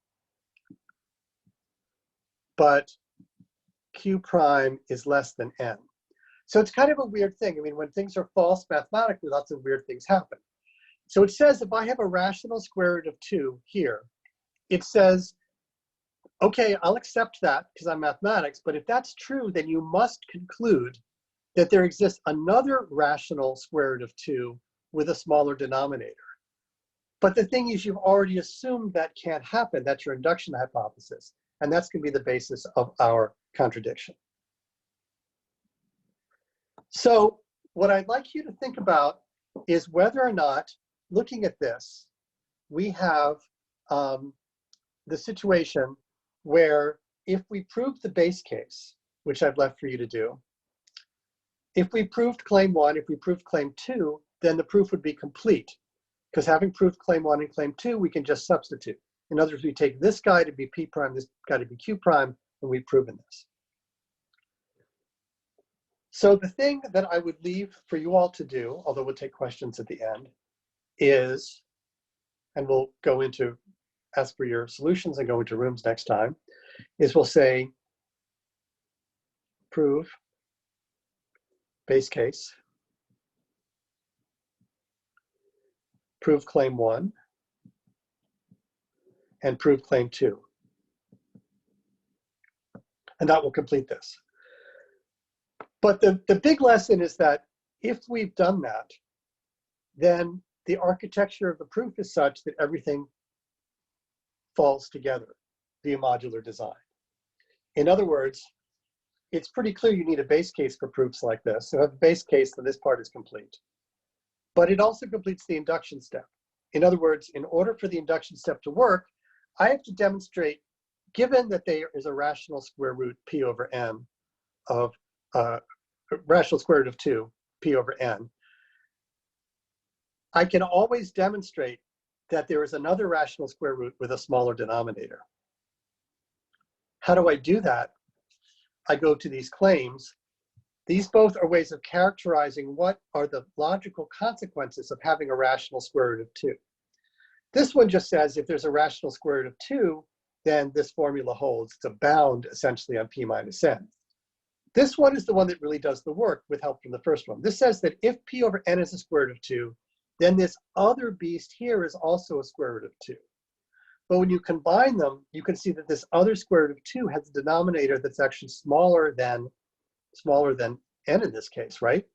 but q prime is less than n. So it's kind of a weird thing. I mean, when things are false mathematically, lots of weird things happen. So it says if I have a rational square root of 2 here, it says, okay, I'll accept that because I'm mathematics, but if that's true, then you must conclude that there exists another rational square root of 2 with a smaller denominator. But the thing is, you've already assumed that can't happen. That's your induction hypothesis. And that's going to be the basis of our contradiction. So what I'd like you to think about is whether or not, looking at this, we have the situation where if we prove the base case, which I've left for you to do, if we proved claim 1, if we proved claim 2, then the proof would be complete. Because having proved claim 1 and claim 2, we can just substitute. In other words, we take this guy to be p prime, this guy to be q prime, and we've proven this. So the thing that I would leave for you all to do, although we'll take questions at the end, is, and we'll go into, ask for your solutions and go into rooms next time, is we'll say, prove base case, prove claim 1, and prove claim 2. And that will complete this. But the big lesson is that if we've done that, then the architecture of the proof is such that everything falls together via modular design. In other words, it's pretty clear you need a base case for proofs like this. So if a base case, then this part is complete. But it also completes the induction step. In other words, in order for the induction step to work, I have to demonstrate, given that there is a rational square root p over n of rational square root of 2, p over n, I can always demonstrate that there is another rational square root with a smaller denominator. How do I do that? I go to these claims. These both are ways of characterizing what are the logical consequences of having a rational square root of 2. This one just says if there's a rational square root of 2, then this formula holds. It's a bound essentially on p minus n. This one is the one that really does the work with help from the first one. This says that if p over n is a square root of 2, then this other beast here is also a square root of 2. But when you combine them, you can see that this other square root of 2 has a denominator that's actually smaller than n in this case, right?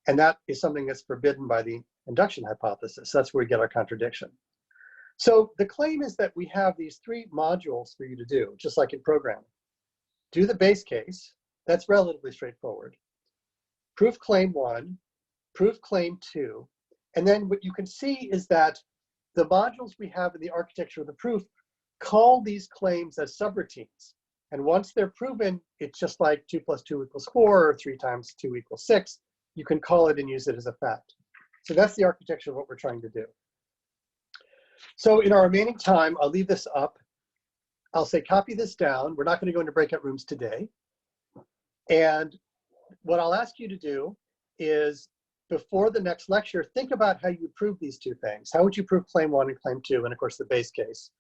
And that is something that's forbidden by the induction hypothesis. That's where we get our contradiction. So the claim is that we have these 3 modules for you to do, just like in programming. Do the base case. That's relatively straightforward. Prove claim 1, prove claim 2, and then what you can see is that the modules we have in the architecture of the proof call these claims as subroutines. And once they're proven, it's just like 2 plus 2 equals 4, or 3 times 2 equals 6. You can call it and use it as a fact. So that's the architecture of what we're trying to do. So in our remaining time, I'll leave this up. I'll say copy this down. We're not going to go into breakout rooms today. And what I'll ask you to do is, before the next lecture, think about how you prove these two things. How would you prove claim 1 and claim 2, and of course the base case.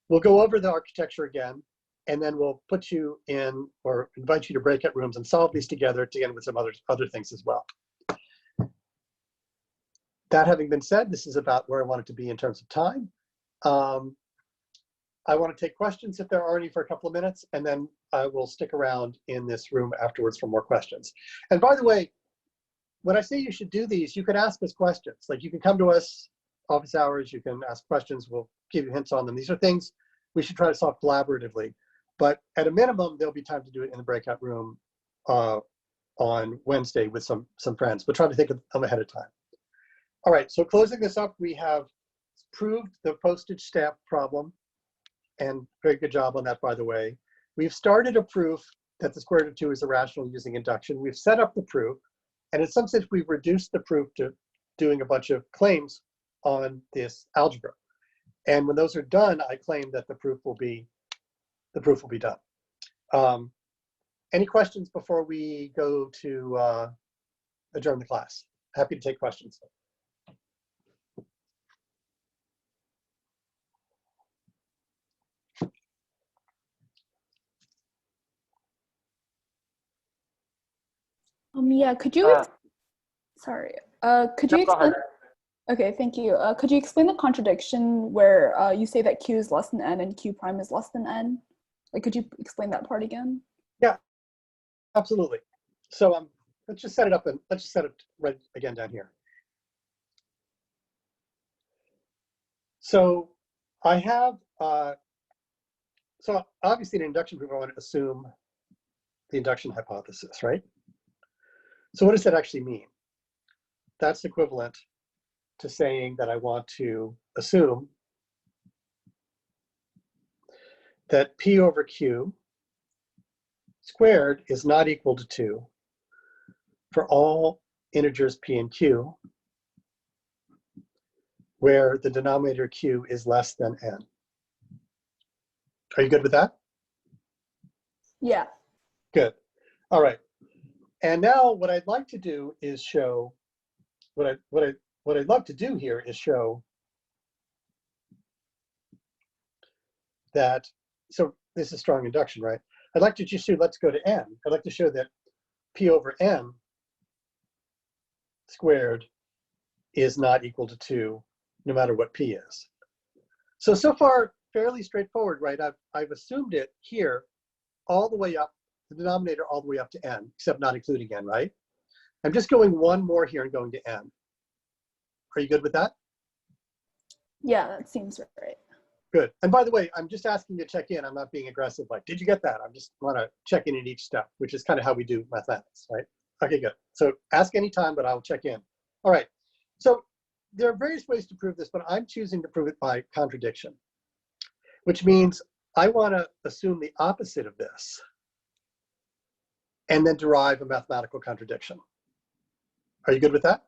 We'll go over the architecture again, and then we'll put you in, or invite you to breakout rooms and solve these together again with some other things as well. That having been said, this is about where I want it to be in terms of time. I want to take questions if there are any for a couple of minutes, and then I will stick around in this room afterwards for more questions. And by the way, when I say you should do these, you can ask us questions. Like, you can come to us, office hours, you can ask questions, we'll give you hints on them. These are things we should try to solve collaboratively. But at a minimum, there'll be time to do it in the breakout room on Wednesday with some friends. But try to think of them ahead of time. All right, so closing this up, we have proved the postage stamp problem. And very good job on that, by the way. We've started a proof that the square root of 2 is irrational using induction. We've set up the proof. And in some sense, we've reduced the proof to doing a bunch of claims on this algebra. And when those are done, I claim that the proof will be done. Any questions before we go to adjourn the class? Happy to take questions. Yeah, could you, sorry, could you explain, okay, thank you. Could you explain the contradiction where you say that Q is less than N and Q prime is less than N? Like, could you explain that part again? Yeah, absolutely. So let's just set it up, and let's just set it right again down here. So I have, so obviously in induction proof, I want to assume the induction hypothesis, right? So what does that actually mean? That's equivalent to saying that I want to assume that P over Q squared is not equal to 2 for all integers P and Q, where the denominator Q is less than N. Are you good with that? Yeah. Good. All right. And now what I'd like to do is show, what I'd love to do here is show that, so this is strong induction, right? I'd like to just show, let's go to N. I'd like to show that P over N squared is not equal to 2, no matter what P is. So far, fairly straightforward, right? I've assumed it here all the way up, the denominator all the way up to N, except not including N, right? I'm just going one more here and going to N. Are you good with that? Yeah, that seems right. Good. And by the way, I'm just asking you to check in. I'm not being aggressive, like, did you get that? I just want to check in each step, which is kind of how we do mathematics, right? Okay, good. So ask anytime, but I'll check in. All right. So there are various ways to prove this, but I'm choosing to prove it by contradiction, which means I want to assume the opposite of this and then derive a mathematical contradiction. Are you good with that?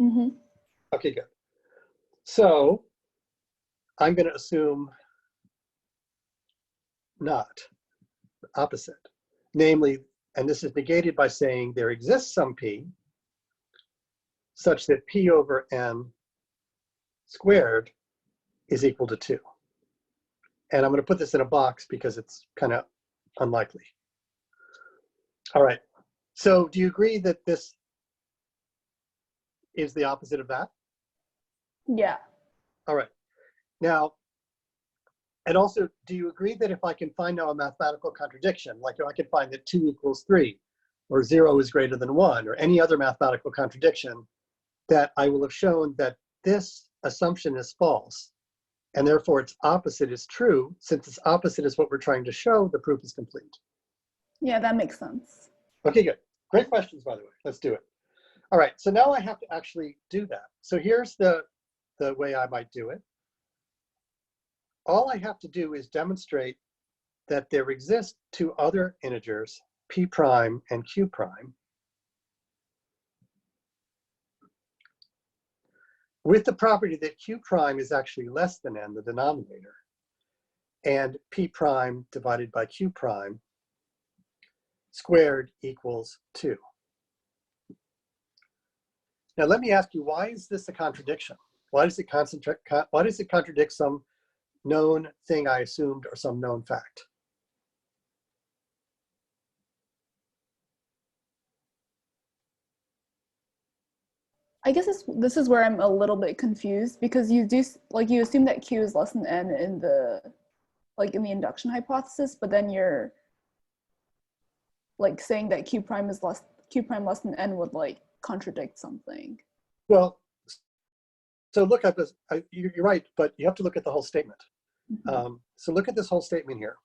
Mm-hmm. Okay, good. So I'm going to assume not, the opposite. Namely, and this is negated by saying there exists some P such that P over N squared is equal to 2. And I'm going to put this in a box because it's kind of unlikely. All right. So do you agree that this is the opposite of that? Yeah. All right. Now, and also, do you agree that if I can find now a mathematical contradiction, like if I can find that 2 equals 3, or 0 is greater than 1, or any other mathematical contradiction, that I will have shown that this assumption is false, and therefore its opposite is true? Since its opposite is what we're trying to show, the proof is complete. Yeah, that makes sense. Okay, good. Great questions, by the way. Let's do it. All right, so now I have to actually do that. So here's the way I might do it. All I have to do is demonstrate that there exist 2 other integers, P prime and Q prime, with the property that Q prime is actually less than N, the denominator, and P prime divided by Q prime squared equals 2. Now let me ask you, why is this a contradiction? Why does it contradict some known thing I assumed or some known fact? I guess this is where I'm a little bit confused, because you assume that Q is less than N in the induction hypothesis, but then you're like saying that Q prime less than N would like contradict something. Well, so look at this. You're right, but you have to look at the whole statement. So look at this whole statement here.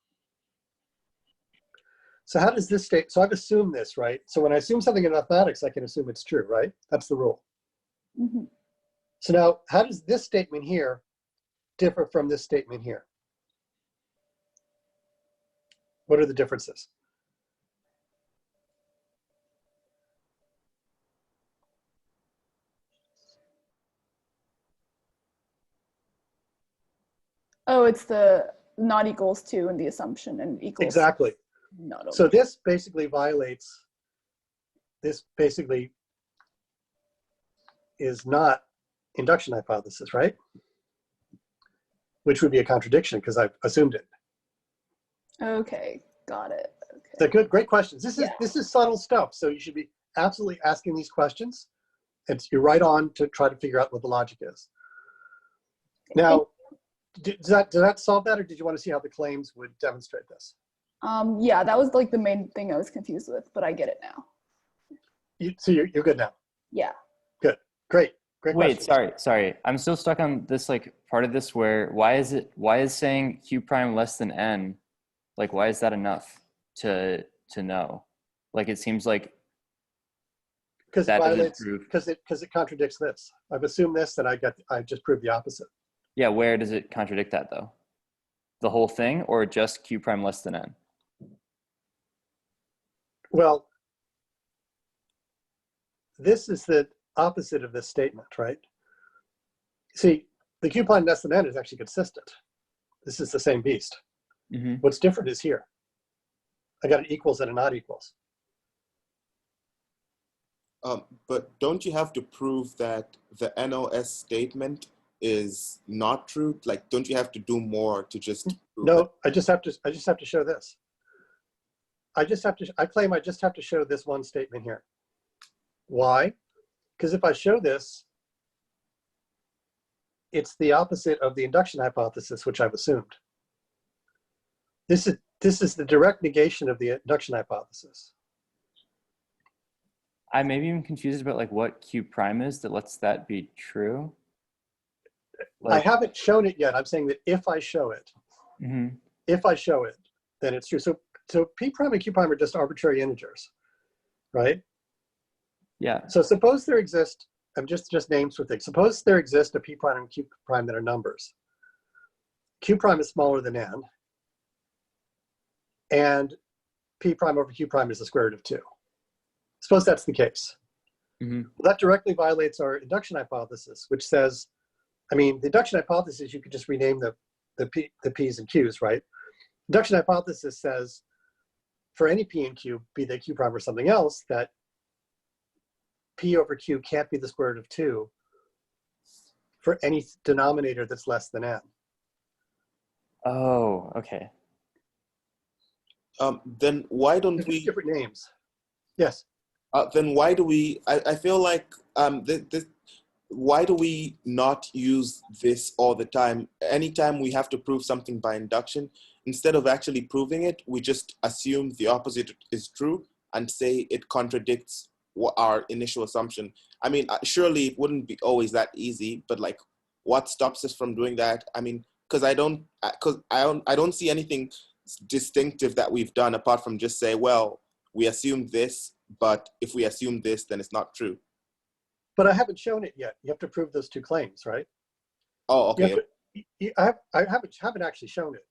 So how does this state? So I've assumed this, right? So when I assume something in mathematics, I can assume it's true, right? That's the rule. So now, how does this statement here differ from this statement here? What are the differences? Oh, it's the not equals to in the assumption and equals. Exactly. Not so this basically violates, this basically is not induction hypothesis, right? Which would be a contradiction because I've assumed it. Okay, got it. Okay. They're good, great questions. This is subtle stuff, so you should be absolutely asking these questions. And you're right on to try to figure out what the logic is. Now, does that solve that, or did you want to see how the claims would demonstrate this? Yeah, that was like the main thing I was confused with, but I get it now. So you're good now? Yeah. Good, great Wait, question. sorry. I'm still stuck on this like part of this where why is saying Q prime less than N, like why is that enough to know? Like it seems like because that it violates, doesn't prove. because it contradicts this. I've assumed this, and I just proved the opposite. Yeah, where does it contradict that though? The whole thing or just Q prime less than N? Well, this is the opposite of this statement, right? See, the Q prime less than N is actually consistent. This is the same beast. What's different is here. I got an equals and a not equals. But don't you have to prove that the NOS statement is not true? Like, don't you have to do more to just prove No, it? I just have to show this. I claim I just have to show this one statement here. Why? Because if I show this, it's the opposite of the induction hypothesis, which I've assumed. This is the direct negation of the induction hypothesis. I may be even confused about like what Q prime is that lets that be true. I haven't shown it yet. I'm saying that if I show it, then it's true. So P prime and Q prime are just arbitrary integers, right? Yeah. So suppose there exist, I'm just names for things. Suppose there exist a P prime and Q prime that are numbers. Q prime is smaller than N, and P prime over Q prime is the square root of 2. Suppose that's the case. Well, that directly violates our induction hypothesis, which says, I mean, the induction hypothesis, you could just rename the P's and Q's, right? Induction hypothesis says, for any P and Q, be they Q prime or something else, that P over Q can't be the square root of 2 for any denominator that's less than N. Oh, okay. Then why don't we... Different names. Yes. Then why do we... I feel like why do we not use this all the time? Anytime we have to prove something by induction, instead of actually proving it, we just assume the opposite is true and say it contradicts our initial assumption. I mean, surely it wouldn't be always that easy, but like, what stops us from doing that? I mean, because I don't see anything distinctive that we've done apart from just say, well, we assumed this, but if we assume this, then it's not true. But I haven't shown it yet. You have to prove those two claims, right? Oh, okay. I haven't actually shown it.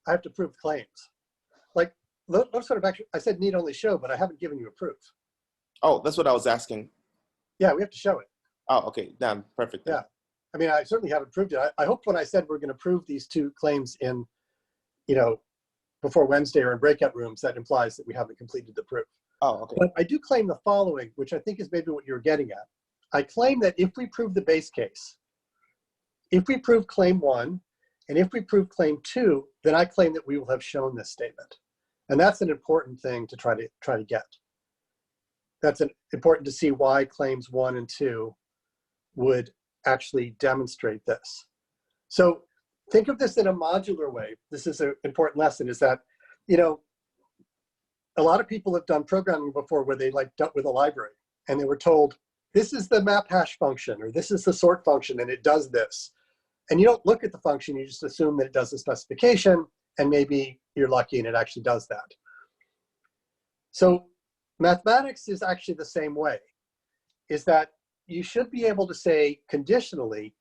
I have to prove claims. Like, let's sort of actually, I said need only show, but I haven't given you a proof. Oh, that's what I was asking. Yeah, we have to show it. Oh, okay, done, perfect. Then. Yeah, I mean, I certainly haven't proved it. I hope when I said we're going to prove these two claims in, before Wednesday or in breakout rooms, that implies that we haven't completed the proof. Oh, okay. But I do claim the following, which I think is maybe what you're getting at. I claim that if we prove the base case, if we prove claim 1, and if we prove claim 2, then I claim that we will have shown this statement. And that's an important thing to try to get. That's important to see why claims 1 and 2 would actually demonstrate this. So think of this in a modular way. This is an important lesson, is that, a lot of people have done programming before where they dealt with a library and they were told, this is the map hash function, or this is the sort function, and it does this. And you don't look at the function, you just assume that it does the specification, and maybe you're lucky and it actually does that. So mathematics is actually the same way, is that you should be able to say conditionally,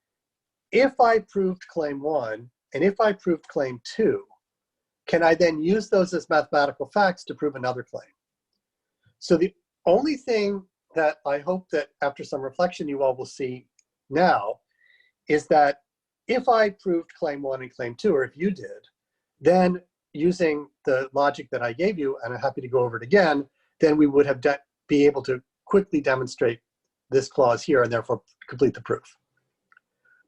if I proved claim 1 and if I proved claim 2, can I then use those as mathematical facts to prove another claim? So the only thing that I hope that after some reflection you all will see now is that if I proved claim 1 and claim 2, or if you did, then using the logic that I gave you, and I'm happy to go over it again, then we would have be able to quickly demonstrate this clause here and therefore complete the proof.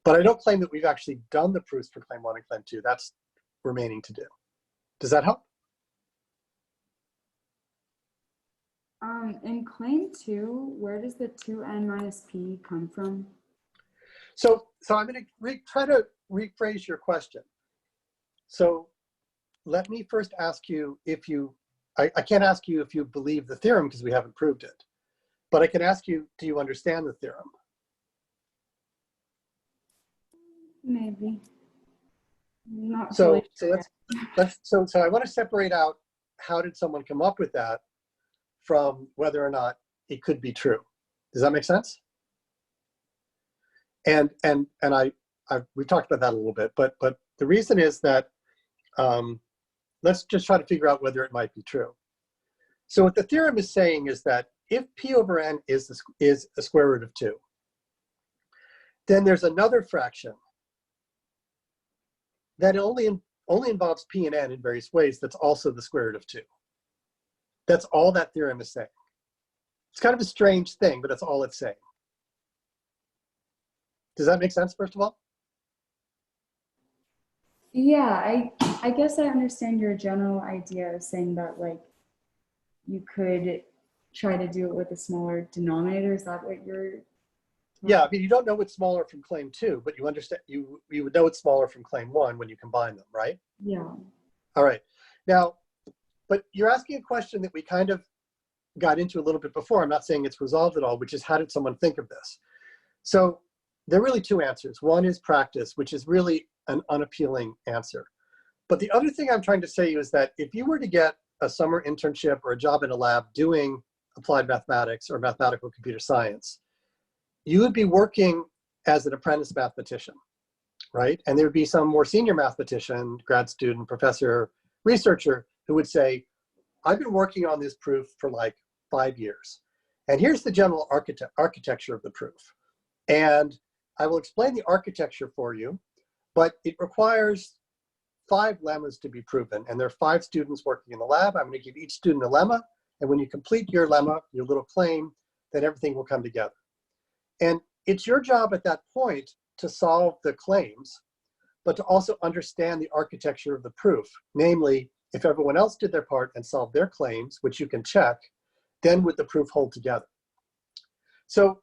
But I don't claim that we've actually done the proofs for claim 1 and claim 2. That's remaining to do. Does that help? In claim 2, where does the 2n minus p come from? So I'm going to try to rephrase your question. So let me first ask you if you, I can't ask you if you believe the theorem because we haven't proved it, but I can ask you, do you understand the theorem? Maybe. Not So, really so I want to separate out how did someone come up with that from whether or not it could be true. Does that make sense? And we talked about that a little bit, but the reason is that let's just try to figure out whether it might be true. So what the theorem is saying is that if p over n is a square root of 2, then there's another fraction that only involves p and n in various ways that's also the square root of 2. That's all that theorem is saying. It's kind of a strange thing, but that's all it's saying. Does that make sense, first of all? Yeah, I guess I understand your general idea of saying that, like, you could try to do it with a smaller denominator. Is that what you're? Yeah, I mean, you don't know what's smaller from claim 2, but you understand, you would know it's smaller from claim 1 when you combine them, right? Yeah. All right. Now, but you're asking a question that we kind of got into a little bit before. I'm not saying it's resolved at all, which is how did someone think of this? So there are really two answers. One is practice, which is really an unappealing answer. But the other thing I'm trying to say is that if you were to get a summer internship or a job in a lab doing applied mathematics or mathematical computer science, you would be working as an apprentice mathematician, right? And there would be some more senior mathematician, grad student, professor, researcher who would say, I've been working on this proof for like 5 years. And here's the general architecture of the proof. And I will explain the architecture for you, but it requires 5 lemmas to be proven. And there are 5 students working in the lab. I'm going to give each student a lemma. And when you complete your lemma, your little claim, then everything will come together. And it's your job at that point to solve the claims, but to also understand the architecture of the proof. Namely, if everyone else did their part and solved their claims, which you can check, then would the proof hold together? So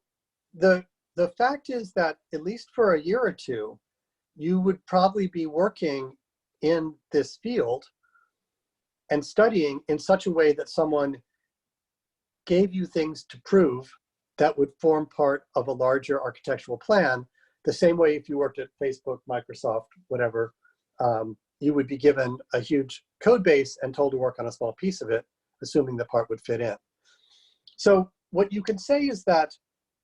the fact is that at least for a year or two, you would probably be working in this field and studying in such a way that someone gave you things to prove that would form part of a larger architectural plan, the same way if you worked at Facebook, Microsoft, whatever, you would be given a huge code base and told to work on a small piece of it, assuming the part would fit in. So what you can say is that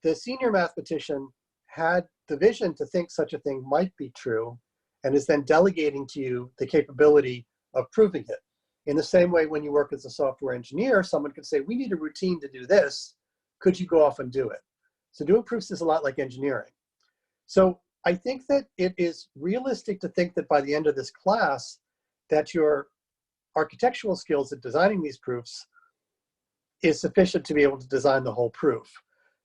the senior mathematician had the vision to think such a thing might be true and is then delegating to you the capability of proving it. In the same way, when you work as a software engineer, someone could say, we need a routine to do this. Could you go off and do it? So doing proofs is a lot like engineering. So I think that it is realistic to think that by the end of this class, that your architectural skills at designing these proofs is sufficient to be able to design the whole proof.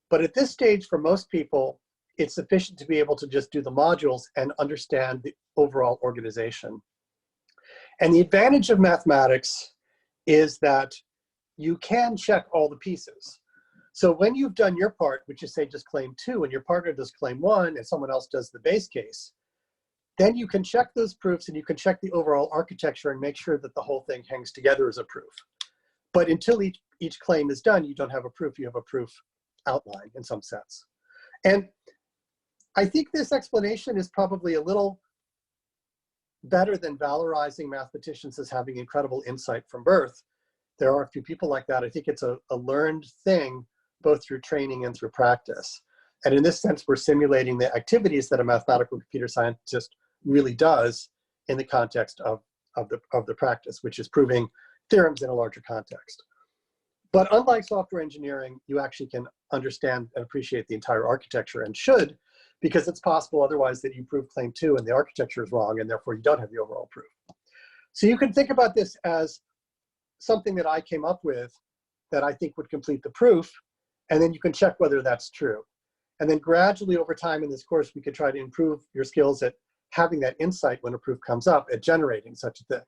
But at this stage, for most people, it's sufficient to be able to just do the modules and understand the overall organization. And the advantage of mathematics is that you can check all the pieces. So when you've done your part, which is say just claim 2, and your partner does claim 1, and someone else does the base case, then you can check those proofs and you can check the overall architecture and make sure that the whole thing hangs together as a proof. But until each claim is done, you don't have a proof, you have a proof outline in some sense. And I think this explanation is probably a little better than valorizing mathematicians as having incredible insight from birth. There are a few people like that. I think it's a learned thing, both through training and through practice. And in this sense, we're simulating the activities that a mathematical computer scientist really does in the context of the practice, which is proving theorems in a larger context. But unlike software engineering, you actually can understand and appreciate the entire architecture, and should, because it's possible otherwise that you prove claim 2 and the architecture is wrong, and therefore you don't have the overall proof. So you can think about this as something that I came up with that I think would complete the proof, and then you can check whether that's true. And then gradually over time in this course, we could try to improve your skills at having that insight when a proof comes up, at generating such a thing.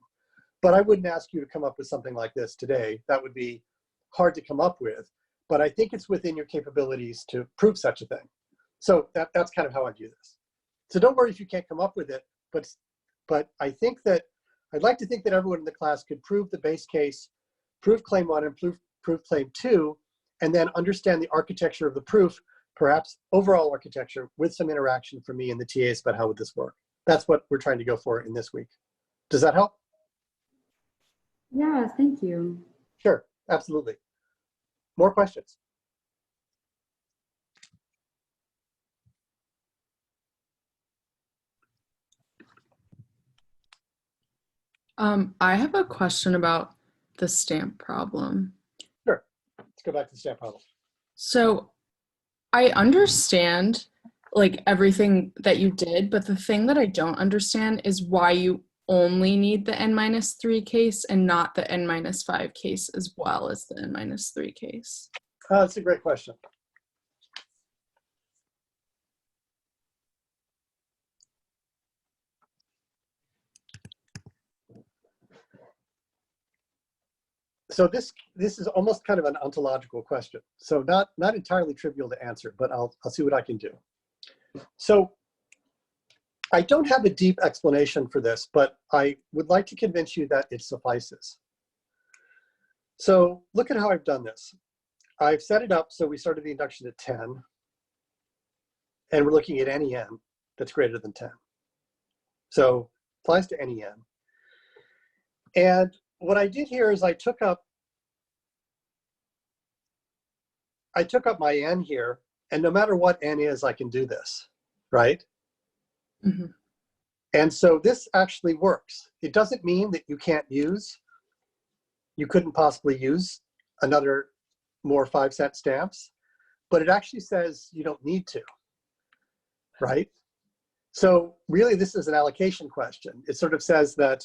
But I wouldn't ask you to come up with something like this today. That would be hard to come up with, but I think it's within your capabilities to prove such a thing. So that's kind of how I view this. So don't worry if you can't come up with it, but I think that, I'd like to think that everyone in the class could prove the base case, prove claim 1 and prove claim 2, and then understand the architecture of the proof, perhaps overall architecture, with some interaction from me and the TAs about how would this work. That's what we're trying to go for in this week. Does that help? Yeah, thank you. Sure, absolutely. More questions? I have a question about the stamp problem. Sure, let's go back to the stamp problem. So I understand like everything that you did, but the thing that I don't understand is why you only need the n-3 case and not the n-5 case as well as the n-3 case. That's a great question. So this is almost kind of an ontological question. So not entirely trivial to answer, but I'll see what I can do. So I don't have a deep explanation for this, but I would like to convince you that it suffices. So look at how I've done this. I've set it up so we started the induction at 10, and we're looking at any n that's greater than 10. So applies to any n. And what I did here is I took up my n here, and no matter what n is, I can do this, right? Mm-hmm. And so this actually works. It doesn't mean that you couldn't possibly use another more 5-cent stamps, but it actually says you don't need to, right? So really this is an allocation question. It sort of says that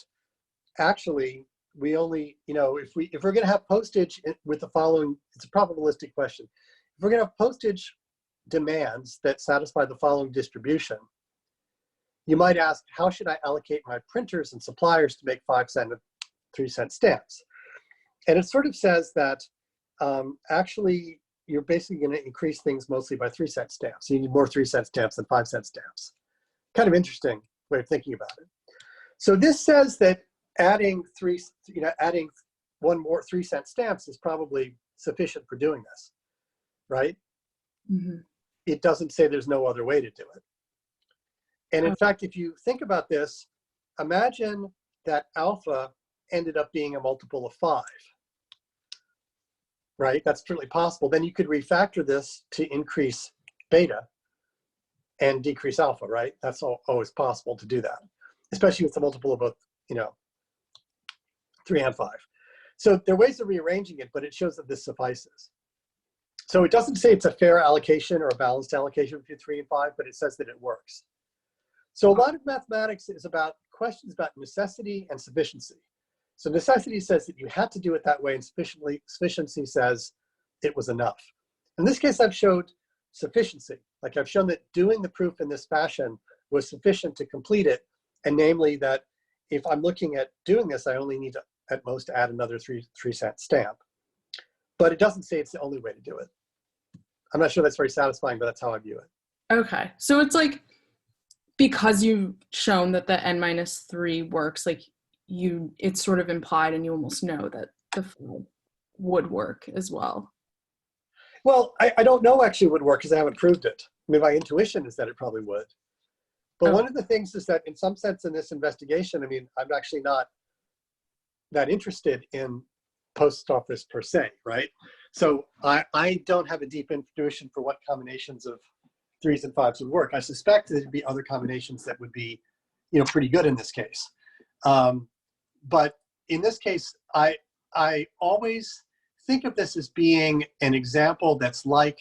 actually we only, if we're going to have postage with the following, it's a probabilistic question. If we're going to have postage demands that satisfy the following distribution, you might ask, how should I allocate my printers and suppliers to make 5-cent and 3-cent stamps? And it sort of says that actually you're basically going to increase things mostly by 3-cent stamps. So you need more 3-cent stamps than 5-cent stamps. Kind of interesting way of thinking about it. So this says that adding one more 3-cent stamps is probably sufficient for doing this, right? Mm-hmm. It doesn't say there's no other way to do it. And in fact, if you think about this, imagine that alpha ended up being a multiple of 5, right? That's certainly possible. Then you could refactor this to increase beta and decrease alpha, right? That's always possible to do that, especially with the multiple of both, 3 and 5. So there are ways of rearranging it, but it shows that this suffices. So it doesn't say it's a fair allocation or a balanced allocation between 3 and 5, but it says that it works. So a lot of mathematics is about questions about necessity and sufficiency. So necessity says that you had to do it that way, and sufficiency says it was enough. In this case, I've showed sufficiency. Like I've shown that doing the proof in this fashion was sufficient to complete it, and namely that if I'm looking at doing this, I only need to at most add another 3-cent stamp. But it doesn't say it's the only way to do it. I'm not sure that's very satisfying, but that's how I view it. Okay, so it's like, because you've shown that the n-3 works, like it's sort of implied and you almost know that the 5 would work as well. Well, I don't know actually would work because I haven't proved it. I mean, my intuition is that it probably would. But one of the things is that in some sense in this investigation, I mean, I'm actually not that interested in post office per se, right? So I don't have a deep intuition for what combinations of 3s and 5s would work. I suspect there'd be other combinations that would be, you know, pretty good in this case. But in this case, I always think of this as being an example that's like